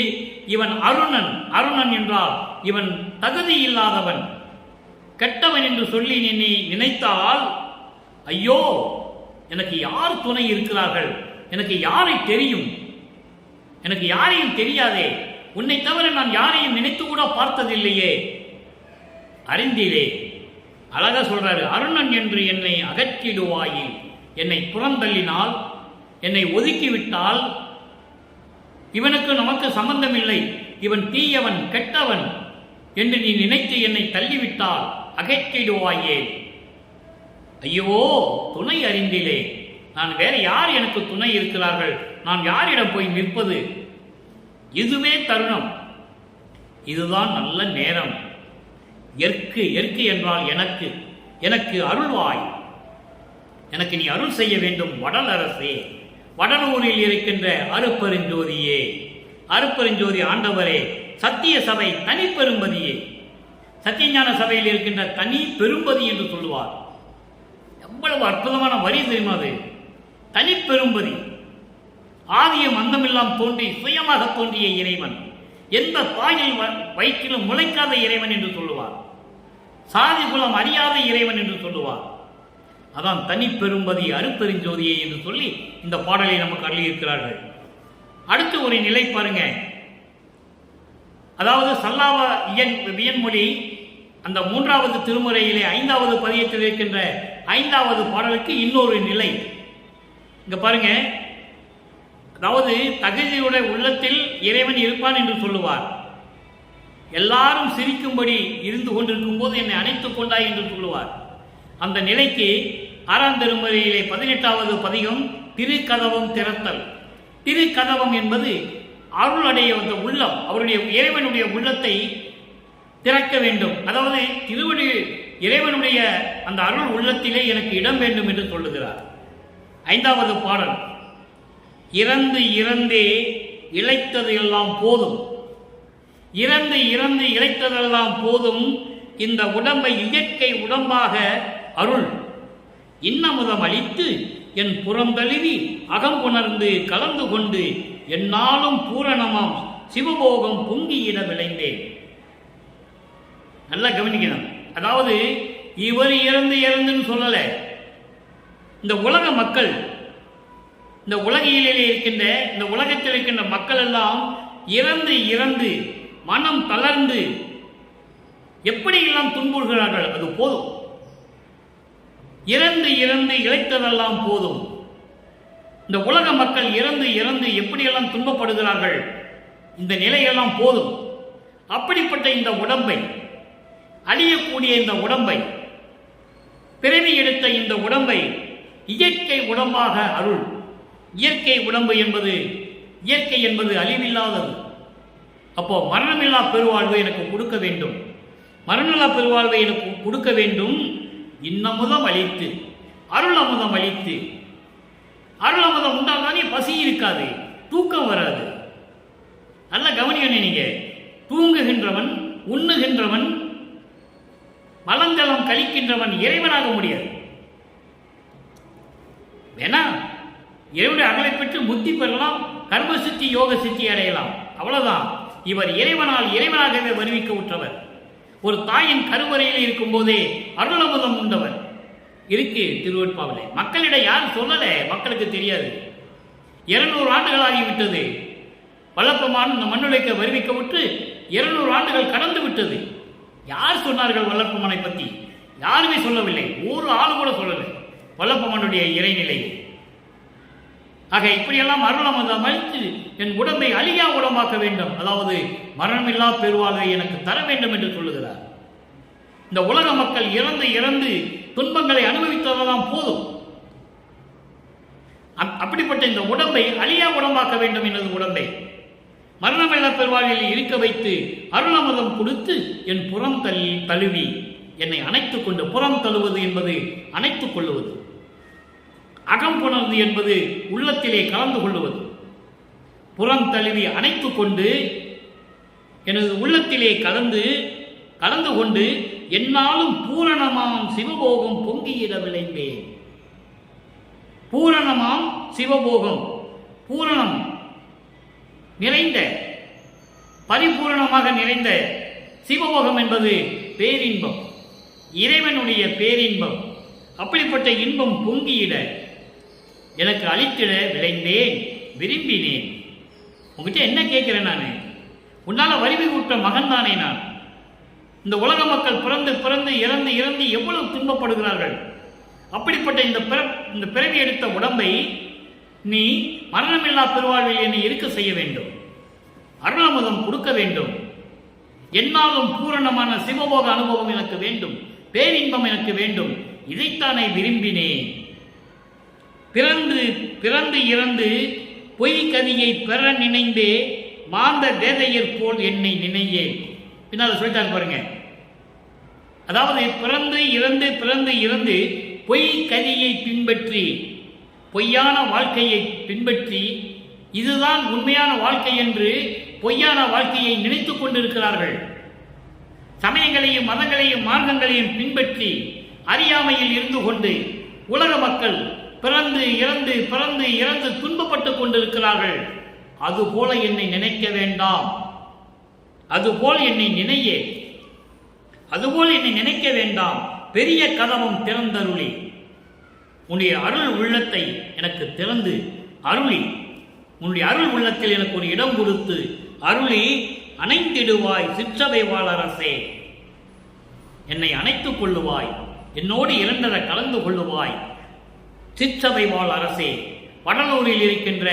Speaker 1: இவன் அருணன். அருணன் என்றால் இவன் தகுதி இல்லாதவன், கெட்டவன் என்று சொல்லி நீ நினைத்தால் ஐயோ எனக்கு யார் துணை இருக்கிறார்கள்? எனக்கு யாரை தெரியும்? எனக்கு யாரையும் தெரியாதே. உன்னை தவிர நான் யாரையும் நினைத்து கூட பார்த்ததில்லையே. அறிந்திலே. அழகா சொல்றாரு. அருணன் என்று என்னை அகற்றிடுவாயில். என்னை புறந்தள்ளினால், என்னை ஒதுக்கிவிட்டால், இவனுக்கு நமக்கு சம்பந்தம் இல்லை, இவன் தீயவன் கெட்டவன் என்று நீ நினைத்து என்னை தள்ளிவிட்டால் அகற்றிடுவாயே. ஐயோ துணை அறிந்திலே. நான் வேற யார் எனக்கு துணை இருக்கிறார்கள்? நான் யாரிடம் போய் நிற்பது? இதுவே தருணம். இதுதான் நல்ல நேரம். எற்கு என்றால் எனக்கு அருள்வாய். எனக்கு நீ அருள் செய்ய வேண்டும் வடல் அரசே. வடலூரில் இருக்கின்ற அருட்பெருஞ்சோதியே, அருட்பெருஞ்சோதி ஆண்டவரே, சத்திய சபை தனி பெரும்பதியே. சத்தியஞான சபையில் இருக்கின்ற தனி பெரும்பதி என்று சொல்லுவார். எவ்வளவு அற்புதமான வரி தெரியுமா அது? தனி பெரும்பதி. ஆதியம் அந்தமெல்லாம் தோன்றி சுயமாக தோன்றிய இறைவன், எந்த தாயில் வயிற்றிலும் முளைக்காத இறைவன் என்று சொல்லுவார். சாதி குலம் அறியாத இறைவன் என்று சொல்லுவார். அதான் தனி பெரும்பதி அருட்பெருஞ்சோதியை என்று சொல்லி இந்த பாடலை நமக்கு அள்ளியிருக்கிறார்கள். அடுத்து ஒரு நிலை பாருங்க. அதாவது சல்லாவ வியன்மொழி அந்த 3வது திருமுறையிலே 5வது பதியத்தில் இருக்கின்ற 5வது பாடலுக்கு இன்னொரு நிலை. இங்க பாருங்க. அதாவது தகுதியுடைய உள்ளத்தில் இறைவன் இருப்பான் என்று சொல்லுவார். எல்லாரும் சிரிக்கும்படி இருந்து கொண்டிருக்கும் போது என்னை அணைத்துக் கொண்டாய் என்று சொல்லுவார். அந்த நிலைக்கு 6ஆம் திருமுறையிலே 18வது பதிகம் திருக்கதவம் திறத்தல். திருக்கதவம் என்பது அருளுடைய அந்த உள்ளம், அவருடைய இறைவனுடைய உள்ளத்தை திறக்க வேண்டும். அதாவது திருவடி இறைவனுடைய அந்த அருள் உள்ளத்திலே எனக்கு இடம் வேண்டும் என்று சொல்லுகிறார். 5வது பாடல், இறந்து இறந்தே இழைத்தது எல்லாம் போதும். இறந்து இறந்து இழைத்ததெல்லாம் போதும், இந்த உடம்பை இயற்கை உடம்பாக அருள் இன்னமுதம் அளித்து என் புறம் தழுவி அகம் உணர்ந்து கலந்து கொண்டு என்னாலும் பூரணமாம் சிவபோகம் பொங்கியிட விளைந்தேன். நல்லா கவனிக்கணும். அதாவது இவர் இறந்து இறந்துன்னு சொல்லல, இந்த உலக மக்கள், இந்த உலகிலே இருக்கின்ற இந்த உலகத்தில் இருக்கின்ற மக்கள் எல்லாம் இறந்து இறந்து மனம் தளர்ந்து எப்படியெல்லாம் துன்புறுகிறார்கள், அது போதும். இறந்து இறந்து இழைத்ததெல்லாம் போதும். இந்த உலக மக்கள் இறந்து இறந்து எப்படியெல்லாம் துன்பப்படுகிறார்கள், இந்த நிலையெல்லாம் போதும். அப்படிப்பட்ட இந்த உடம்பை, அழியக்கூடிய இந்த உடம்பை, பிறவி எடுத்த இந்த உடம்பை இயற்கை உடம்பாக அருள். இயற்கை உடம்பு என்பது, இயற்கை என்பது அழிவில்லாதது. அப்போ மரணமில்லா பெருவாழ்வை எனக்கு கொடுக்க வேண்டும். மரணமில்லா பெருவாழ்வை எனக்கு கொடுக்க வேண்டும். இன்னமுதம் அளித்து, அருள் அமுதம் அளித்து. அருள் அமுதம் உண்டாதானே பசி இருக்காது, தூக்கம் வராது. நல்ல கவனிக்கணும் நீங்க. தூங்குகின்றவன், உண்ணுகின்றவன், மலஞ்சலம் கழிக்கின்றவன் இறைவனாக முடியாது. வேணா இறைவனுடைய அருளை பெற்று முத்தி பெறலாம், கர்ம சித்தி யோக சித்தி அடையலாம், அவ்வளவுதான். இவர் இறைவனால் இறைவனாகவே வருவிக்க உற்றவர். ஒரு தாயின் கருவறையில் இருக்கும் போதே அருளமுதம் உண்டவர் இருக்கு திருவெட்பாவிலே. மக்களிடம் யாரும் சொல்லல, மக்களுக்கு தெரியாது. 200 ஆண்டுகள் ஆகிவிட்டது. வல்லப்பமான இந்த மண்ணுலைக்க வருவிக்க விட்டு 200 ஆண்டுகள் கடந்து விட்டது. யார் சொன்னார்கள் வல்லப்பமனை பற்றி? யாருமே சொல்லவில்லை. ஒரு ஆள் கூட சொல்லலை வல்லப்பமனுடைய இறைநிலையை. ஆக இப்படியெல்லாம் அருளமுதம் அளித்து என் உடம்பை அழியா உடம்பாக்க வேண்டும், அதாவது மரணமில்லா பெருவாழ்வை எனக்கு தர வேண்டும் என்று சொல்லுகிறார். இந்த உலக மக்கள் இறந்து இறந்து துன்பங்களை அனுபவித்ததெல்லாம் போதும். அப்படிப்பட்ட இந்த உடம்பை அழியா உடம்பாக்க வேண்டும். எனது உடம்பை மரணமில்லா பெருவாழ்வில் இருக்க வைத்து அருளமுதம் கொடுத்து என் புறம் தழுவி என்னை அணைத்துக் கொண்டு, புறம் தழுவது என்பது அணைத்துக் கொள்ளுவது, அகம் புணர்ந்து என்பது உள்ளத்திலே கலந்து கொள்ளுவது. புறம் தழுவி அணைத்துக் கொண்டு எனது உள்ளத்திலே கலந்து கொண்டு என்னாலும் பூரணமாம் சிவபோகம் பொங்கியிட விளைந்தேன். பூரணமாம் சிவபோகம், பூரணம் நிறைந்த, பரிபூரணமாக நிறைந்த சிவபோகம் என்பது பேரின்பம், இறைவனுடைய பேரின்பம். அப்படிப்பட்ட இன்பம் பொங்கியிட எனக்கு அளித்திட விளைந்தேன், விரும்பினேன். உங்ககிட்ட என்ன கேட்கிறேன்? நான் உன்னால வலிமை கூட்ட மகன் தானே நான். இந்த உலக மக்கள் பிறந்து பிறந்து இறந்து இறந்து எவ்வளவு துன்பப்படுகிறார்கள். அப்படிப்பட்ட இந்த பிறவி எடுத்த உடம்பை நீ மரணமில்லா பெருவாழ்வில் என்னை இருக்க செய்ய வேண்டும், அருளமுதம் கொடுக்க வேண்டும். என்னாலும் பூரணமான சிவபோக அனுபவம் எனக்கு வேண்டும், பேரின்பம் எனக்கு வேண்டும். இதைத்தானே விரும்பினேன். பிறந்து பிறந்து இறந்து பொய் கதியை பெற நினைந்தே மாந்த தேதையர் போல் என்னை நினையே. பின்னால் சொல்லிட்டாங்க பாருங்க. அதாவது பிறந்து இறந்து பிறந்து இறந்து பொய் கதியை பின்பற்றி, பொய்யான வாழ்க்கையை பின்பற்றி, இதுதான் உண்மையான வாழ்க்கை என்று பொய்யான வாழ்க்கையை நினைத்துக் கொண்டிருக்கிறார்கள். சமயங்களையும் மதங்களையும் மார்க்கங்களையும் பின்பற்றி அறியாமையில் இருந்து கொண்டு உலக மக்கள் பிறந்து இறந்து பிறந்து இறந்து துன்பப்பட்டுக் கொண்டிருக்கிறார்கள். அதுபோல என்னை நினைக்க வேண்டாம், அதுபோல் என்னை நினையே, அதுபோல் என்னை நினைக்க வேண்டாம். பெரிய கதவம் திறந்தருளி, உன்னுடைய அருள் உள்ளத்தை எனக்கு திறந்து அருளி, உன்னுடைய அருள் உள்ளத்தில் எனக்கு ஒரு இடம் கொடுத்து அருளி அணைந்திடுவாய் சிற்றவை வாழரசே. என்னை அணைத்துக் கொள்ளுவாய், என்னோடு இரண்டர கலந்து கொள்ளுவாய். சிற்றவை வாழ் அரசே, வடலூரில் இருக்கின்ற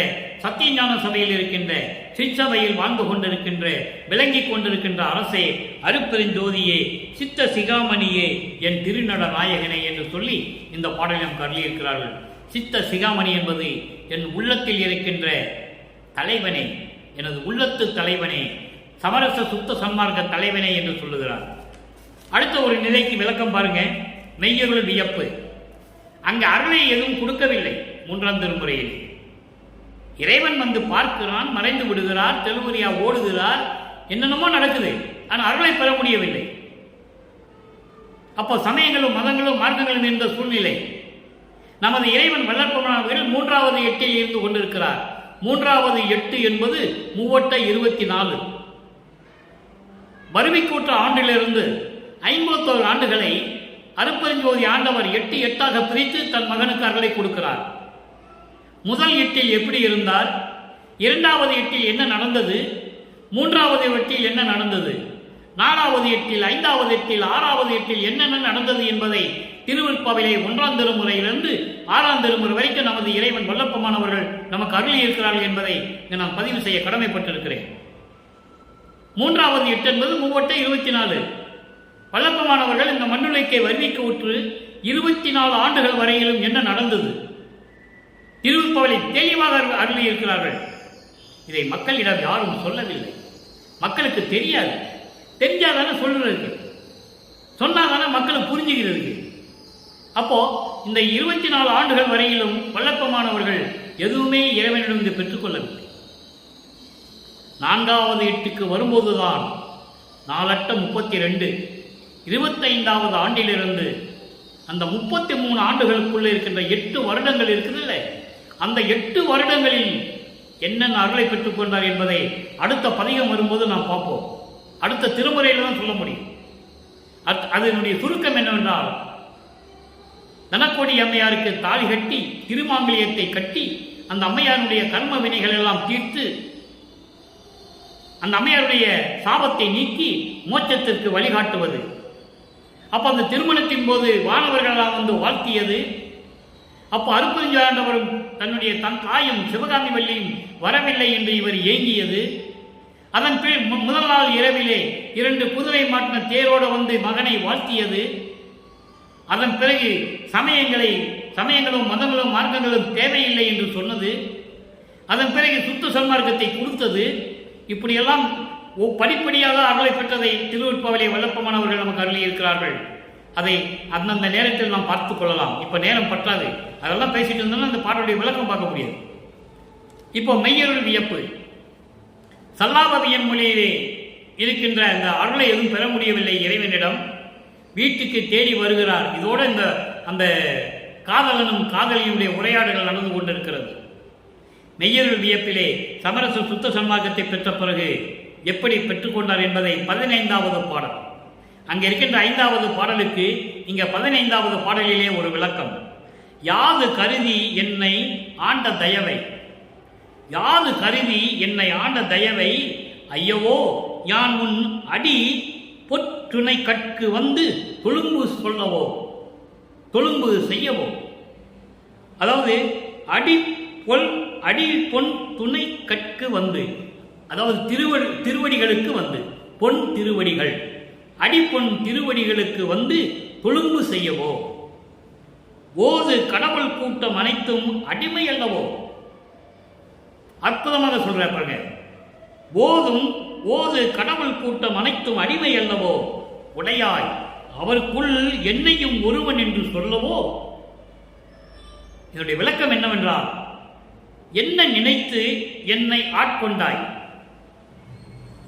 Speaker 1: சத்தியஞான சபையில் இருக்கின்ற சிற்சபையில் வாழ்ந்து கொண்டிருக்கின்ற விளங்கிக் கொண்டிருக்கின்ற அரசே, அருட்பெருஞ்சோதியே, சித்த சிகாமணியே, என் திருநட நாயகனே என்று சொல்லி இந்த பாடலும் கருளியிருக்கிறார்கள். சித்த சிகாமணி என்பது என் உள்ளத்தில் இருக்கின்ற தலைவனே, எனது உள்ளத்து தலைவனே, சமரச சுத்த சன்மார்க்க தலைவனே என்று சொல்லுகிறார். அடுத்த ஒரு நிலைக்கு விளக்கம் பாருங்க. மெய்யருள் வியப்பு. அங்கு அருளை எதுவும் கொடுக்கவில்லை. 3ஆம் திருமுறையில் இறைவன் வந்து பார்க்கிறான், மறைந்து விடுகிறார், தெலுவரியா ஓடுகிறார், என்னென்னமோ நடக்குது. ஆனால் அருளை பெற முடியவில்லை. அப்போ சமயங்களும் மதங்களும் மார்க்கங்களும் இருந்த சூழ்நிலை. நமது இறைவன் வல்லற்பமானவர்கள் 3வது எட்டில் இருந்து கொண்டிருக்கிறார். 3வது எட்டு என்பது 3 வருவிக்கூற்ற ஆண்டிலிருந்து 51 ஆண்டுகளை அருட்பெருஞ்சோதி ஆண்டவர் 8 8ஆக பிரித்து தன் மகனுக்கு அருளை கொடுக்கிறார். முதல் எட்டில் எப்படி இருந்தார், 2வது எட்டில் என்ன நடந்தது, 3வது எட்டில் என்ன நடந்தது, 4வது எட்டில், 5வது எட்டில், 6வது எட்டில் என்னென்ன நடந்தது என்பதை திருவிற்பாவிலே 1ஆம் திருமுறையிலிருந்து 6ஆம் திருமுறை வரைக்கும் நமது இறைவன் வல்லப்பமானவர்கள் நமக்கு அருளி இருக்கிறார்கள் என்பதை நான் பதிவு செய்ய கடமைப்பட்டிருக்கிறேன். 3வது எட்டு என்பது 3 வல்லப்பமானவர்கள் இந்த மண்ணுலைக்கை வருவிக்க உற்று 24 ஆண்டுகள் வரையிலும் என்ன நடந்தது திருவிற்பாவிலை தெளிவாக அருளி இருக்கிறார்கள். இதை மக்களிடம் யாரும் சொல்லவில்லை. மக்களுக்கு தெரியாது. தெரிஞ்சாதானே சொல்றதுக்கு, சொன்னாதானே மக்களுக்கு புரிஞ்சுகிறதுக்கு. அப்போ இந்த 24 ஆண்டுகள் வரையிலும் வல்லப்பமானவர்கள் எதுவுமே இறைவனிடம் பெற்றுக்கொள்ளவில்லை. 4வது எட்டுக்கு வரும்போதுதான் 4×8 = 32 25வது ஆண்டிலிருந்து அந்த 33 ஆண்டுகளுக்குள்ள இருக்கின்ற 8 வருடங்கள் இருக்குதுல்ல, அந்த 8 வருடங்களில் என்னென்ன அருளை பெற்றுக்கொண்டார் என்பதை அடுத்த பதிகம் வரும்போது நாம் பார்ப்போம். அடுத்த திருமுறையில் தான் சொல்ல முடியும். அதனுடைய சுருக்கம் என்னவென்றால், தனக்கோடி அம்மையாருக்கு தாலி கட்டி திருமாங்கலியத்தை கட்டி அந்த அம்மையாருடைய கர்ம வினைகள் எல்லாம் தீர்த்து அந்த அம்மையாருடைய சாபத்தை நீக்கி மோட்சத்திற்கு வழிகாட்டுவது. அப்ப அந்த திருமணத்தின் போது வானவர்களால் வந்து வாழ்த்தியது. அப்போ அருட்பெருஞ்சாண்டவரும் தன்னுடைய தன் தாயும் சிவகாமி வள்ளியும் வரவில்லை என்று இவர் ஏங்கியது. அதன் பின் முதல் நாள் இரவிலே 2 குதிரை மாட்டின தேரோடு வந்து மகனை வாழ்த்தியது. அதன் பிறகு சமயங்களும் மதங்களும் மார்க்கங்களும் தேவையில்லை என்று சொன்னது. அதன் பிறகு சுத்த சன்மார்க்கத்தை கொடுத்தது. இப்படியெல்லாம் படிப்படியாக அருளை பெற்றதை திருவிற்பாவிலே வல்லப்பமானவர்கள் நமக்கு அருளி இருக்கிறார்கள். அதை அந்தந்த நேரத்தில் நாம் பார்த்துக் கொள்ளலாம். இப்போ நேரம் பற்றாது. அதெல்லாம் பேசிட்டு இருந்தாலும் அந்த பாடலுடைய விளக்கம் பார்க்க முடியாது. இப்போ மெய்யருள் வியப்பு. சல்லாபவியன் மொழியிலே இருக்கின்ற அந்த அருளை எதுவும் பெற முடியவில்லை இறைவனிடம். வீட்டுக்கு தேடி வருகிறார். இதோடு அந்த காதலனும் காதலியுடைய உரையாடல்கள் நடந்து கொண்டிருக்கிறது. மெய்யருள் வியப்பிலே சமரச சுத்த சன்மார்க்கத்தை பெற்ற பிறகு எப்படி பெற்றுக்கொண்டார் என்பதை 15வது பாடல். அங்கே இருக்கின்ற 5வது பாடலுக்கு இங்க 15வது பாடலிலே ஒரு விளக்கம். யாது கருதி என்னை ஆண்ட தயவை, யாது கருதி என்னை ஆண்ட தயவை, ஐயவோ யான் உன் அடி பொற்றுணை கற்கு வந்து தொழும்பு சொல்லவோ, தொழும்பு செய்யவோ. அதாவது அடி பொன் துணை கற்கு வந்து, அதாவது திருவடிகளுக்கு வந்து, பொன் திருவடிகள், அடிப்பொன் திருவடிகளுக்கு வந்து தொழும்பு செய்யவோ. ஓது கடவுள் கூட்டம் அனைத்தும் அடிமை அல்லவோ. அற்புதமாக சொல்ற பாருங்க. ஓது கடவுள் கூட்டம் அனைத்தும் அடிமை அல்லவோ. உடையாய் அவருக்குள் என்னையும் ஒருவன் என்று சொல்லவோ. இதனுடைய விளக்கம் என்னவென்றால், என்ன நினைத்து என்னை ஆட்கொண்டாய்,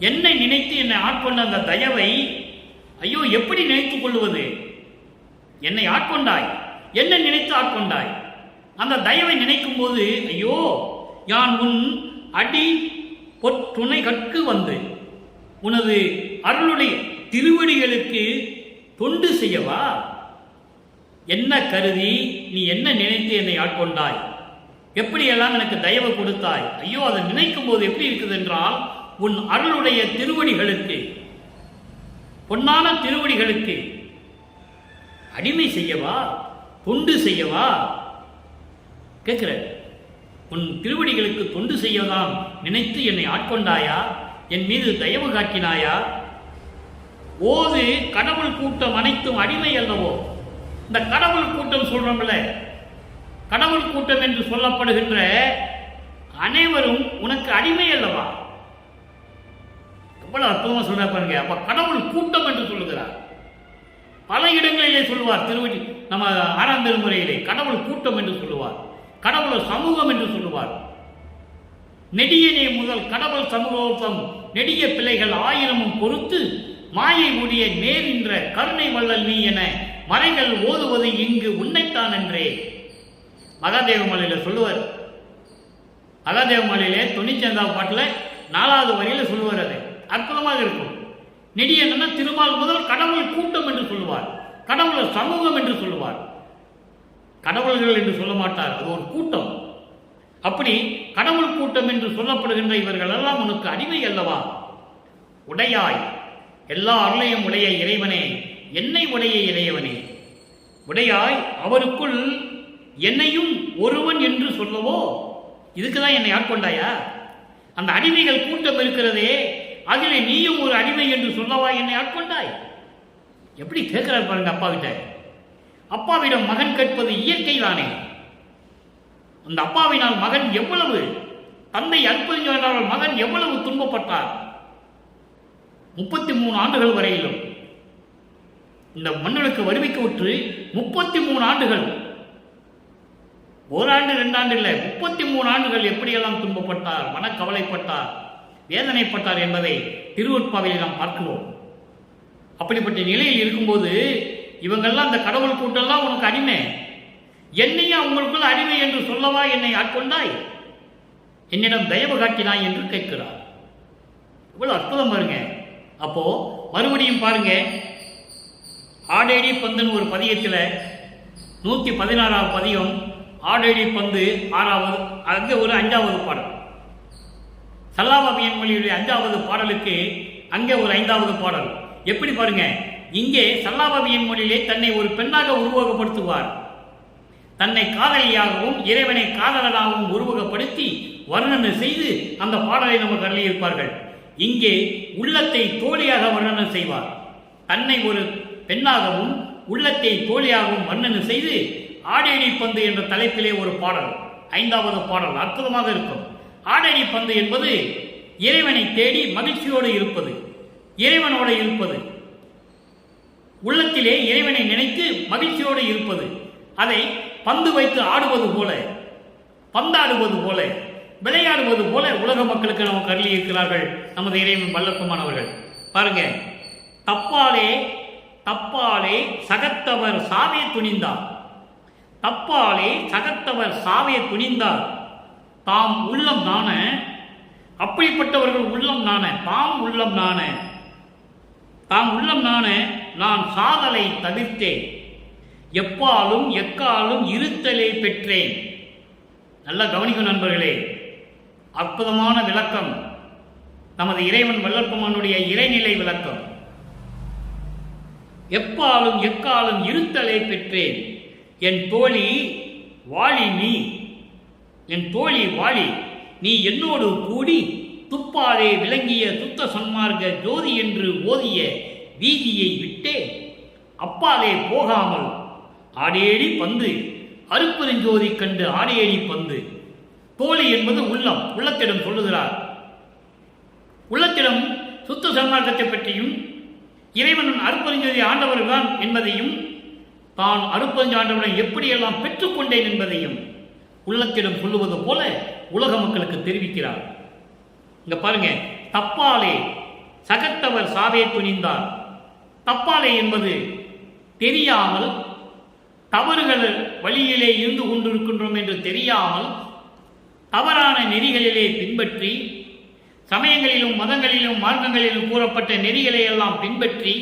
Speaker 1: என்னை நினைத்து என்னை ஆட்கொண்ட அந்த தயவை, ஐயோ எப்படி நினைத்துக் கொள்வது, என்னை ஆட்கொண்டாய், என்ன நினைத்து ஆட்கொண்டாய். அந்த தயவை நினைக்கும் போது, ஐயோ யான் உன் அடி பொற்றுணை கற்கு வந்து உனது அருளுடைய திருவடிகளுக்கு தொண்டு செய்யவா. என்ன கருதி நீ என்ன நினைத்து என்னை ஆட்கொண்டாய், எப்படியெல்லாம் எனக்கு தயவு கொடுத்தாய். ஐயோ அதை நினைக்கும் போது எப்படி இருக்குது என்றால், உன் அருளுடைய திருவடிகளுக்கு, பொன்னான திருவடிகளுக்கு அடிமை செய்யவா, தொண்டு செய்யவா கேட்கிற. உன் திருவடிகளுக்கு தொண்டு செய்யலாம் நினைத்து என்னை ஆட்கொண்டாயா? என் மீது தயவு காட்டினாயா? ஓது கடவுள் கூட்டம் அனைத்தும் அடிமை அல்லவோ? இந்த கடவுள் கூட்டம் சொல்றோம்ல, கடவுள் கூட்டம் என்று சொல்லப்படுகின்ற அனைவரும் உனக்கு அடிமை அல்லவா? எவ்வளவு அற்புதமா சொல்ற பாருங்க. அப்ப கடவுள் கூட்டம் என்று சொல்லுகிறார். பல இடங்களிலே சொல்லுவார். திருவடி நம்ம 6ஆம் திருமுறையிலே கடவுள் கூட்டம் என்று சொல்லுவார், கடவுள் சமூகம் என்று சொல்லுவார். நெடியனே முதல் கடவுள் சமூகம் நெடிய பிள்ளைகள் 1000 பொறுத்து மாயை உடைய நேரின்ற கருணை வள்ளல் நீ என மறைகள் ஓதுவது இங்கு உன்னைத்தான் என்றே மகாதேவ மலையில சொல்லுவார். மகாதேவ மலையிலே 95ஆம் பாட்டில் 4வது வரியில சொல்லுவார். அது அற்புதமாக இருக்கும். நெடியன்னா திருமால் முதல் கடவுள் கூட்டம் என்று சொல்லுவார், கடவுள் சமூகம் என்று சொல்லுவார். கடவுள்கள் என்று சொல்ல மாட்டார், அது ஒரு கூட்டம். அப்படி கடவுள் கூட்டம் என்று சொல்லப்படுகின்ற இவர்கள் எல்லாம் உனக்கு அடிமை அல்லவா? உடையாய் எல்லா அருளையும் உடைய இறைவனே, என்னை உடைய இறைவனே, உடையாய் அவருக்குள் என்னையும் ஒருவன் என்று சொல்லவோ? இதுக்குதான் என்னை ஆட்கொண்டாயா? அந்த அடிமைகள் கூட்டம் இருக்கிறதே, அதிலே நீயும் ஒரு அடிமை என்று சொல்லவா என்னை ஆட்கொண்டாய்? எப்படி கேட்கிறார் பாருங்க அப்பாவிட்ட. அப்பாவிடம் மகன் கேட்பது இயற்கை தானே. அந்த அப்பாவினால் மகன் எவ்வளவு, தந்தை அற்புதம் மகன் எவ்வளவு துன்பப்பட்டார். 33 ஆண்டுகள் வரையிலும் இந்த மண்ணுக்கு வருவிக்க விட்டு 33 ஆண்டுகள், ஓராண்டு 2 ஆண்டு இல்லை, 33 ஆண்டுகள் எப்படியெல்லாம் துன்பப்பட்டார், மனக்கவலைப்பட்டார், வேதனைப்பட்டார் என்பதை திருவொற்பாவிலே நாம் பார்க்கிறோம். அப்படிப்பட்ட நிலையில் இருக்கும்போது இவங்கெல்லாம் இந்த கடவுள் கூட்டெல்லாம் உனக்கு அடிமை, என்னையும் அவங்களுக்குள்ள அடிமை என்று சொல்லவா என்னை ஆட்கொண்டாய்? என்னிடம் தயவு காட்டினாய் என்று கேட்கிறார். இவ்வளவு அற்புதம் பாருங்க. அப்போ மறுபடியும் பாருங்க, ஆடேடி பந்துன்னு ஒரு பதியத்தில் 116ஆவது பதியம், ஆடேடி பந்து 6வது, அங்கே ஒரு 5வது பாடல். சல்லாபாபியன் மொழியுடைய 5வது பாடலுக்கு அங்கே ஒரு 5வது பாடல். எப்படி பாருங்க, இங்கே சல்லாபாபியன் மொழியிலே தன்னை ஒரு பெண்ணாக உருவகப்படுத்துவார். தன்னை காதலியாகவும் இறைவனை காதலனாகவும் உருவகப்படுத்தி வர்ணனை செய்து அந்த பாடலை நமக்கு அருளியிருப்பார்கள். இங்கே உள்ளத்தை தோழியாக வர்ணனை செய்வார். தன்னை ஒரு பெண்ணாகவும் உள்ளத்தை தோழியாகவும் வர்ணனை செய்து ஆடேடி பந்து என்ற தலைப்பிலே ஒரு பாடல், 5வது பாடல் அற்புதமாக இருக்கும். ஆடேடி பந்து என்பது இறைவனை தேடி மகிழ்ச்சியோடு இருப்பது, இறைவனோடு இருப்பது, உள்ளத்திலே இறைவனை நினைத்து மகிழ்ச்சியோடு இருப்பது. அதை பந்து வைத்து ஆடுவது போல, பந்தாடுவது போல, விளையாடுவது போல உலக மக்களுக்கு நமக்கு அருளி இருக்கிறார்கள் நமது இறைவன் வல்லப்பமானவர்கள். பாருங்க, தப்பாலே தப்பாலே சகத்தவர் சாவே துணிந்தார், தப்பாலே சகத்தவர் சாவே துணிந்தார், தாம் உள்ளம் நாண, அப்படிப்பட்டவர்கள் உள்ளம் நாண, தாம் உள்ளம் நாண, தாம் உள்ளம் நாண நான் சாதலை தவிர்த்தேன், எப்பாலும் எக்காலும் இருத்தலை பெற்றேன். நல்லா கவனிக்கும் நண்பர்களே, அற்புதமான விளக்கம் நமது இறைவன் வல்லற்பமானுடைய இறைநிலை விளக்கம். எப்பாலும் எக்காலும் இருத்தலை பெற்றேன், என் தோழி வாழி நீ, என் தோழி வாழி நீ என்னோடு கூடி துப்பாலே விளங்கிய சுத்த சன்மார்க்க ஜோதி என்று ஓதிய வீதியை விட்டே அப்பாலே போகாமல் ஆடேடி பந்து அருப்பெருஞ்சோதி கண்டு ஆடேடி பந்து. தோழி என்பது உள்ளம், உள்ளத்திடம் சொல்லுகிறார். உள்ளத்திடம் சுத்த சன்மார்க்கத்தை பற்றியும் இறைவன் அருப்பெருஞ்சோதி ஆண்டவர்தான் என்பதையும் தான் அருப்பெருஞ்சோதி ஆண்டவரை எப்படியெல்லாம் பெற்றுக்கொண்டேன் என்பதையும் உள்ளத்திடம் சொல்லுவது போல உலக மக்களுக்கு தெரிவிக்கிறார். இங்க பாருங்க, தப்பாலே சகத்தவர் சாவே துணிந்தார். தப்பாலே என்பது தெரியாமல் தவறுகள் வழியிலே இருந்து கொண்டிருக்கின்றோம் என்று தெரியாமல் தவறான நெறிகளிலே பின்பற்றி, சமயங்களிலும் மதங்களிலும் மார்க்கங்களிலும் கூறப்பட்ட நெறிகளை எல்லாம் பின்பற்றி,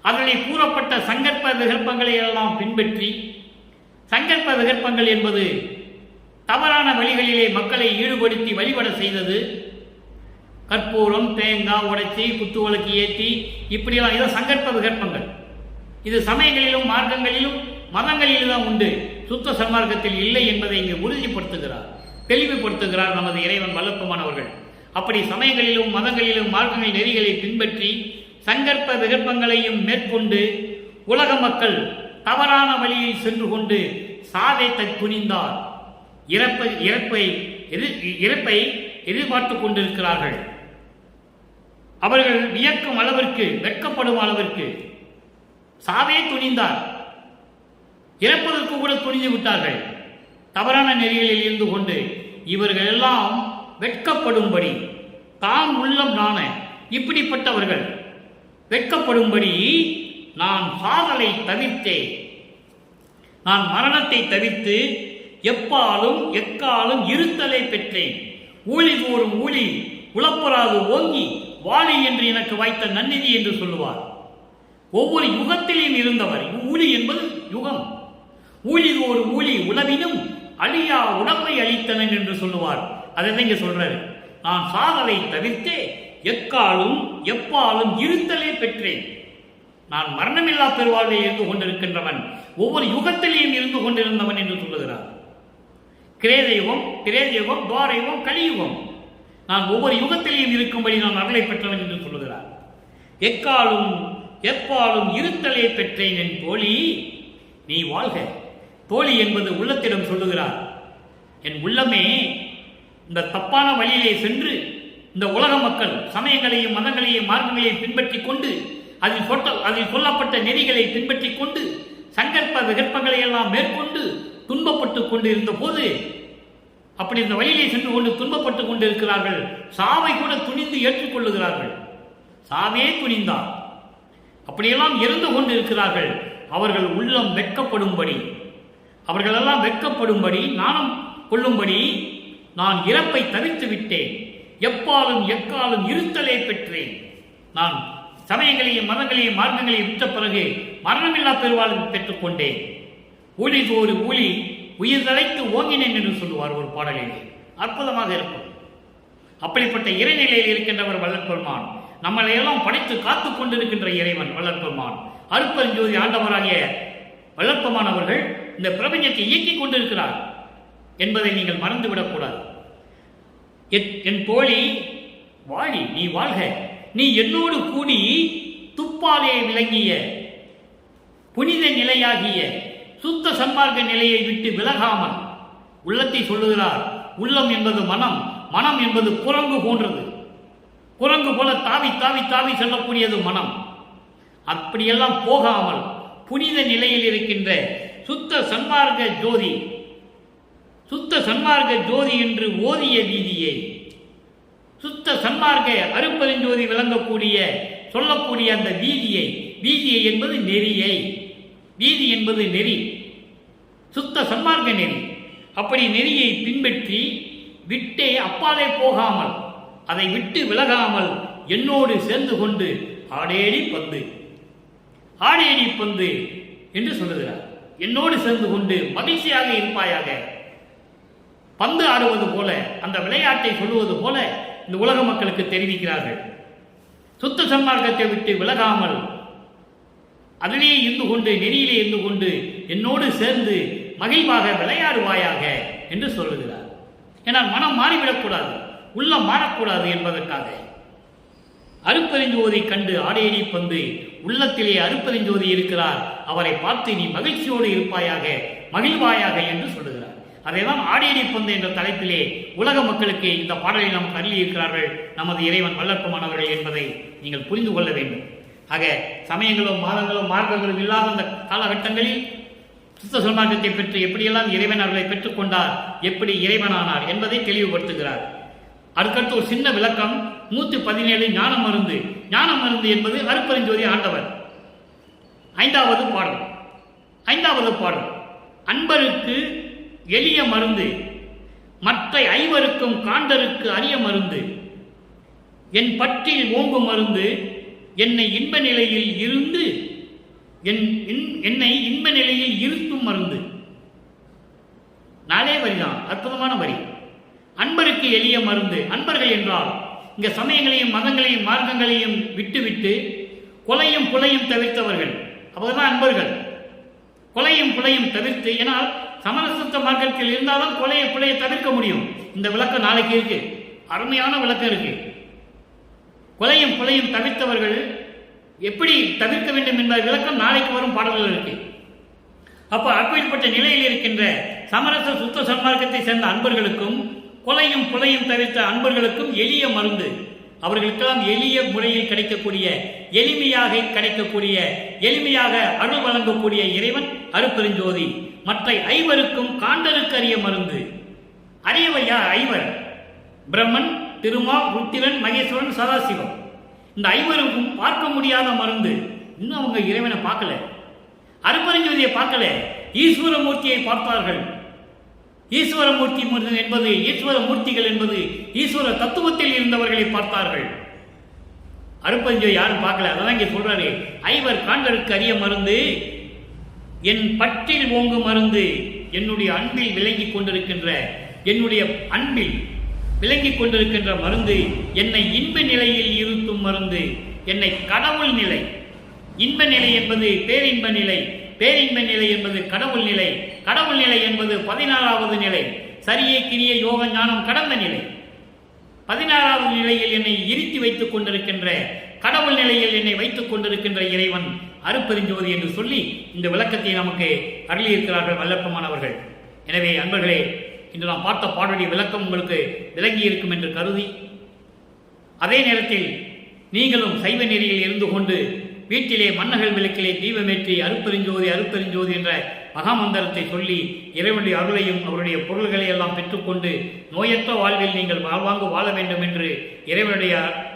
Speaker 1: அதில் கூறப்பட்ட சங்கற்ப விகற்பங்களை எல்லாம் பின்பற்றி, சங்கற்ப விகற்பங்கள் என்பது தவறான வழிகளிலே மக்களை ஈடுபடுத்தி வழிபட செய்தது. கற்பூரம், தேங்காய் உடைச்சி, குத்துவலுக்கு ஏற்றி, இப்படியெல்லாம் இதை சங்கற்ப விகற்பங்கள். இது சமயங்களிலும் மார்க்கங்களிலும் மதங்களிலும் தான் உண்டு, சுத்த சன்மார்க்கத்தில் இல்லை என்பதை இங்கு உறுதிப்படுத்துகிறார். தெளிவுபடுத்துகிறார் நமது இறைவன் வல்லற்பமானவர்கள். அப்படி சமயங்களிலும் மதங்களிலும் மார்க்கங்கள் நெறிகளை பின்பற்றி சங்கற்ப விகற்பங்களையும் மேற்கொண்டு உலக மக்கள் தவறான வழியில் சென்று கொண்டு சாதத்தை துணிந்தார். இறப்பை எதிர்பார்த்து கொண்டிருக்கிறார்கள். அவர்கள் வியக்கும் அளவிற்கு, வெட்கப்படும் அளவிற்கு சாவே துணிந்தார். இறப்பதற்கு கூட துணிந்து விட்டார்கள். தவறான நெறிகளில் இருந்து கொண்டு இவர்கள் எல்லாம் வெட்கப்படும்படி, தான் உள்ளம் நாண இப்படிப்பட்டவர்கள் வெட்கப்படும்படி நான் சாதலை தவிர்த்தேன், நான் மரணத்தை தவிர்த்து எப்பாலும் எக்காலும் இருத்தலை பெற்றேன். ஊழி தோறும் ஊழி உளப்பராது ஓங்கி வாழி என்று எனக்கு வாய்த்த நன்னிதி என்று சொல்லுவார். ஒவ்வொரு யுகத்திலும் இருந்தவர். ஊழி என்பது யுகம். ஊழி ஒரு ஊழி உளவினும் அழியா உடம்பை அளித்தனன் என்று சொல்லுவார். அதை இங்க சொல்றாரு. நான் சாதலை தவிர்த்தே எக்காலும் எப்பாலும் இருத்தலே பெற்றேன். நான் மரணமில்லா பெருவாழ்வை இருந்து கொண்டிருக்கின்றவன், ஒவ்வொரு யுகத்திலேயும் இருந்து கொண்டிருந்தவன் என்று சொல்லுகிறார். கிரேதயுகம், திரேதயுகம், துவாரயுகம், கலியுகம், நான் ஒவ்வொரு யுகத்திலேயும் இருக்கும்படி நான் அருளை பெற்றவன் என்று சொல்லுகிறார். எக்காலும் எப்பாலும் இருத்தலே பெற்றேன் என் தோழி நீ வாழ்க. தோழி என்பது உள்ளத்திடம் சொல்லுகிறார். என் உள்ளமே, இந்த தப்பான வழியிலே சென்று இந்த உலக மக்கள் சமயங்களையும் மதங்களையும் மார்க்கங்களையும் பின்பற்றி கொண்டு அதில் சொல்லப்பட்ட நெறிகளை பின்பற்றி கொண்டு சங்கற்ப விகற்பங்களை எல்லாம் மேற்கொண்டு துன்பப்பட்டு கொண்டு இருந்த போது, அப்படி இந்த வழியிலே சென்று கொண்டு துன்பப்பட்டு கொண்டு இருக்கிறார்கள். சாவை கூட துணிந்து ஏற்றுக்கொள்ளுகிறார்கள். சாவே துணிந்தார். அப்படியெல்லாம் இறந்து கொண்டு இருக்கிறார்கள். அவர்கள் உள்ளம் வெட்கப்படும்படி, அவர்களெல்லாம் வெட்கப்படும்படி, நாணம் கொள்ளும்படி நான் இறப்பை தவிர்த்து விட்டேன். எப்பாலும் எக்காலும் இருத்தலே பெற்றேன். நான் சமயங்களையும் மதங்களையும் மார்க்கங்களையும் விட்ட பிறகு மரணமில்லா பெருவாழ்வு பெற்றுக் கொண்டேன். ஊழி தோறு ஊழி உயிர் தலைத்து ஓங்கினேன் என்று சொல்லுவார் ஒரு பாடலிலே. அற்புதமாக இருக்கும். அப்படிப்பட்ட இறைநிலையில் இருக்கின்றவர் வல்லற்பெருமான். நம்மளை எல்லாம் படைத்து காத்து கொண்டிருக்கின்ற இறைவன் வல்லற்பெருமான். அருட்பெருஞ்சோதி ஆண்டவராகிய வல்லற்பெருமான் அவர்கள் இந்த பிரபஞ்சத்தை இயக்கிக் கொண்டிருக்கிறார் என்பதை நீங்கள் மறந்துவிடக்கூடாது. என் தோழி வாழி நீ வாழ்க. நீ என்னோடு கூடி துப்பாலே விளங்கிய புனித நிலையாகிய சுத்த சன்மார்க்க நிலையை விட்டு விலகாமல் உள்ளத்தை சொல்லுகிறார். உள்ளம் என்பது மனம், மனம் என்பது குரங்கு போன்றது. குரங்கு போல தாவி தாவி தாவி செல்லக்கூடியது மனம். அப்படியெல்லாம் போகாமல் புனித நிலையில் இருக்கின்ற சுத்த சன்மார்க்க ஜோதி, சுத்த சன்மார்க்க ஜோதி என்று ஓதிய வீதியை, சுத்த சன்மார்க்க அருட்பெருஞ்சோதி விளங்கக்கூடிய சொல்லக்கூடிய அந்த வீதியை, வீதியை என்பது நெறியை, வீதி என்பது நெறி, சுத்த சன்மார்க்க நெறி. அப்படி நெறியை பின்பற்றி விட்டே அப்பாலே போகாமல், அதை விட்டு விலகாமல் என்னோடு சேர்ந்து கொண்டு ஆடேடி பந்து, ஆடேடி பந்து என்று சொல்லுகிறார். என்னோடு சேர்ந்து கொண்டு மகிழ்ச்சியாக இருப்பாயாக. பந்து ஆடுவது போல, அந்த விளையாட்டை சொல்லுவது போல இந்த உலக மக்களுக்கு தெரிவிக்கிறார்கள். சுத்த சன்மார்க்கத்தை விட்டு விலகாமல் அதிலே இருந்து கொண்டு, நெறியிலே இருந்து கொண்டு என்னோடு சேர்ந்து மகிழ்வாக விளையாடுவாயாக என்று சொல்லுகிறார். ஏன்னால் மனம் மாறிவிடக்கூடாது, உள்ளம் மாறக்கூடாது என்பதற்காக. அருட்பெருஞ்சோதி கண்டு ஆடேடி பந்து, உள்ளத்திலே அருட்பெருஞ்சோதி இருக்கிறார், அவரை பார்த்து நீ மகிழ்ச்சியோடு இருப்பாயாக, மகிழ்வாயாக என்று சொல்லுகிறார். அதைதான் ஆடேடி பந்து என்ற தலைப்பிலே உலக மக்களுக்கு இந்த பாடலை நமக்கு அருளி இருக்கிறார்கள் நமது இறைவன் வல்லற்பமானவர்கள் என்பதை நீங்கள் புரிந்து கொள்ள வேண்டும். ஆக சமயங்களும் மாதங்களும் மார்க்கங்களும் இல்லாத அந்த காலகட்டங்களில் சுத்த சன்மார்க்கத்தை பெற்று எப்படியெல்லாம் இறைவன் அவர்களை பெற்றுக்கொண்டார், எப்படி இறைவனானார் என்பதை தெளிவுபடுத்துகிறார். அதுக்கடுத்து ஒரு சின்ன விளக்கம். 117 ஞான மருந்து. ஞான மருந்து என்பது அருட்பெருஞ்சோதி ஆண்டவர். ஐந்தாவது பாடல். அன்பருக்கு எளிய மருந்து, மற்ற ஐவருக்கும் காண்டருக்கு அரிய மருந்து, என் பற்றில் ஓங்கு மருந்து, என்னை இன்ப நிலையில் இருந்து என்னை இன்ப நிலையில் இருத்தும் மருந்து. 4 வரிதான், அற்புதமான வரி. அன்பருக்கு எளிய மருந்து. அன்பர்கள் என்றால் இங்க சமயங்களையும் மதங்களையும் மார்க்கங்களையும் விட்டுவிட்டு கொலையும் புலையும் தவிர்த்தவர்கள், அப்போதுதான் அன்பர்கள். கொலையும் புலையும் தவிர்த்து, ஏனால் சமரசத்த மார்க்கத்தில் இருந்தாலும் கொலையை தவிர்க்க முடியும். இந்த விளக்கம் நாளைக்கு இருக்கு, அருமையான விளக்கம் இருக்கு. கொலையும் தவிர்த்தவர்கள் எப்படி தவிர்க்க வேண்டும் என்பது விளக்கம் நாளைக்கு வரும் பாடல்கள் இருக்கு. அப்போ அப்படிப்பட்ட நிலையில் இருக்கின்ற சமரச சுத்த சன்மார்க்கத்தை சேர்ந்த அன்பர்களுக்கும் கொலையும் தவிர்த்த அன்பர்களுக்கும் எளிய மருந்து, அவர்களுக்கெல்லாம் எளிய முறையில் கிடைக்கக்கூடிய, எளிமையாக அருள் வழங்கக்கூடிய இறைவன் அருட்பெருஞ்சோதி. மற்ற ஐவருக்கும் காண்டருக்கு அறிய மருந்து. அறியவையா ஐவர்? பிரம்மன், திருமால், ருத்திரன், மகேஸ்வரன், சதாசிவம். இந்த ஐவருக்கும் பார்க்க முடியாத மருந்து. இன்னும் அவங்க இறைவனை பார்க்கல, அருட்பெருஞ்சோதியை பார்க்கல, ஈஸ்வரமூர்த்தியை பார்த்தார்கள். ஈஸ்வரமூர்த்திகள் என்பது ஈஸ்வர தத்துவத்தில் இருந்தவர்களை பார்த்தார்கள். அருட்பெருஞ்சோதி யாரும் பார்க்கல. அதான் இங்கே சொல்றாரு, ஐவர் காண்களுக்கு அறிய மருந்து, என் பற்றில் ஓங்கு மருந்து. என்னுடைய அன்பில் விளங்கிக் கொண்டிருக்கின்ற மருந்து, என்னை இன்ப நிலையில் இருத்தும் மருந்து, என்னை கடவுள் நிலை. இன்ப நிலை என்பது பேரின்ப நிலை, பேரின்ப நிலை என்பது கடவுள் நிலை, கடவுள் நிலை என்பது 16வது நிலை, சரியை கிரிய யோக ஞானம் கடந்த நிலை. 16வது நிலையில் என்னை இருத்தி வைத்துக் கொண்டிருக்கின்ற, கடவுள் நிலையில் என்னை வைத்துக் கொண்டிருக்கின்ற இறைவன் அருட்பெருஞ்சோதி என்று சொல்லி இந்த விளக்கத்தை நமக்கு அருளியிருக்கிறார்கள் வல்லப்பமானவர்கள். எனவே அன்பர்களே, இன்று நாம் பார்த்த பாடலுடைய விளக்கம் உங்களுக்கு விளங்கி இருக்கும் என்று கருதி, அதே நேரத்தில் நீங்களும் சைவ நெறியில் இருந்து கொண்டு வீட்டிலே மன்னகள் விளக்கிலே தீபமேற்றி அருட்பெருஞ்சோதி என்ற மகாமந்திரத்தை சொல்லி இறைவனுடைய அருளையும் அவருடைய பொருள்களை எல்லாம் பெற்றுக்கொண்டு நோயற்ற வாழ்வில் நீங்கள் வாழ்வாங்கு வாழ வேண்டும் என்று இறைவனுடைய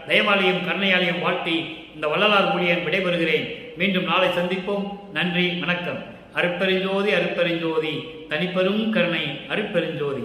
Speaker 1: தயவாலயம் கருணையாலயம் வாழ்த்தி இந்த வள்ளலார் ஊழியன் விடைபெறுகிறேன். மீண்டும் நாளை சந்திப்போம். நன்றி, வணக்கம். அருட்பெருஞ்சோதி தனிப்பெரும் கருணை அருட்பெருஞ்சோதி.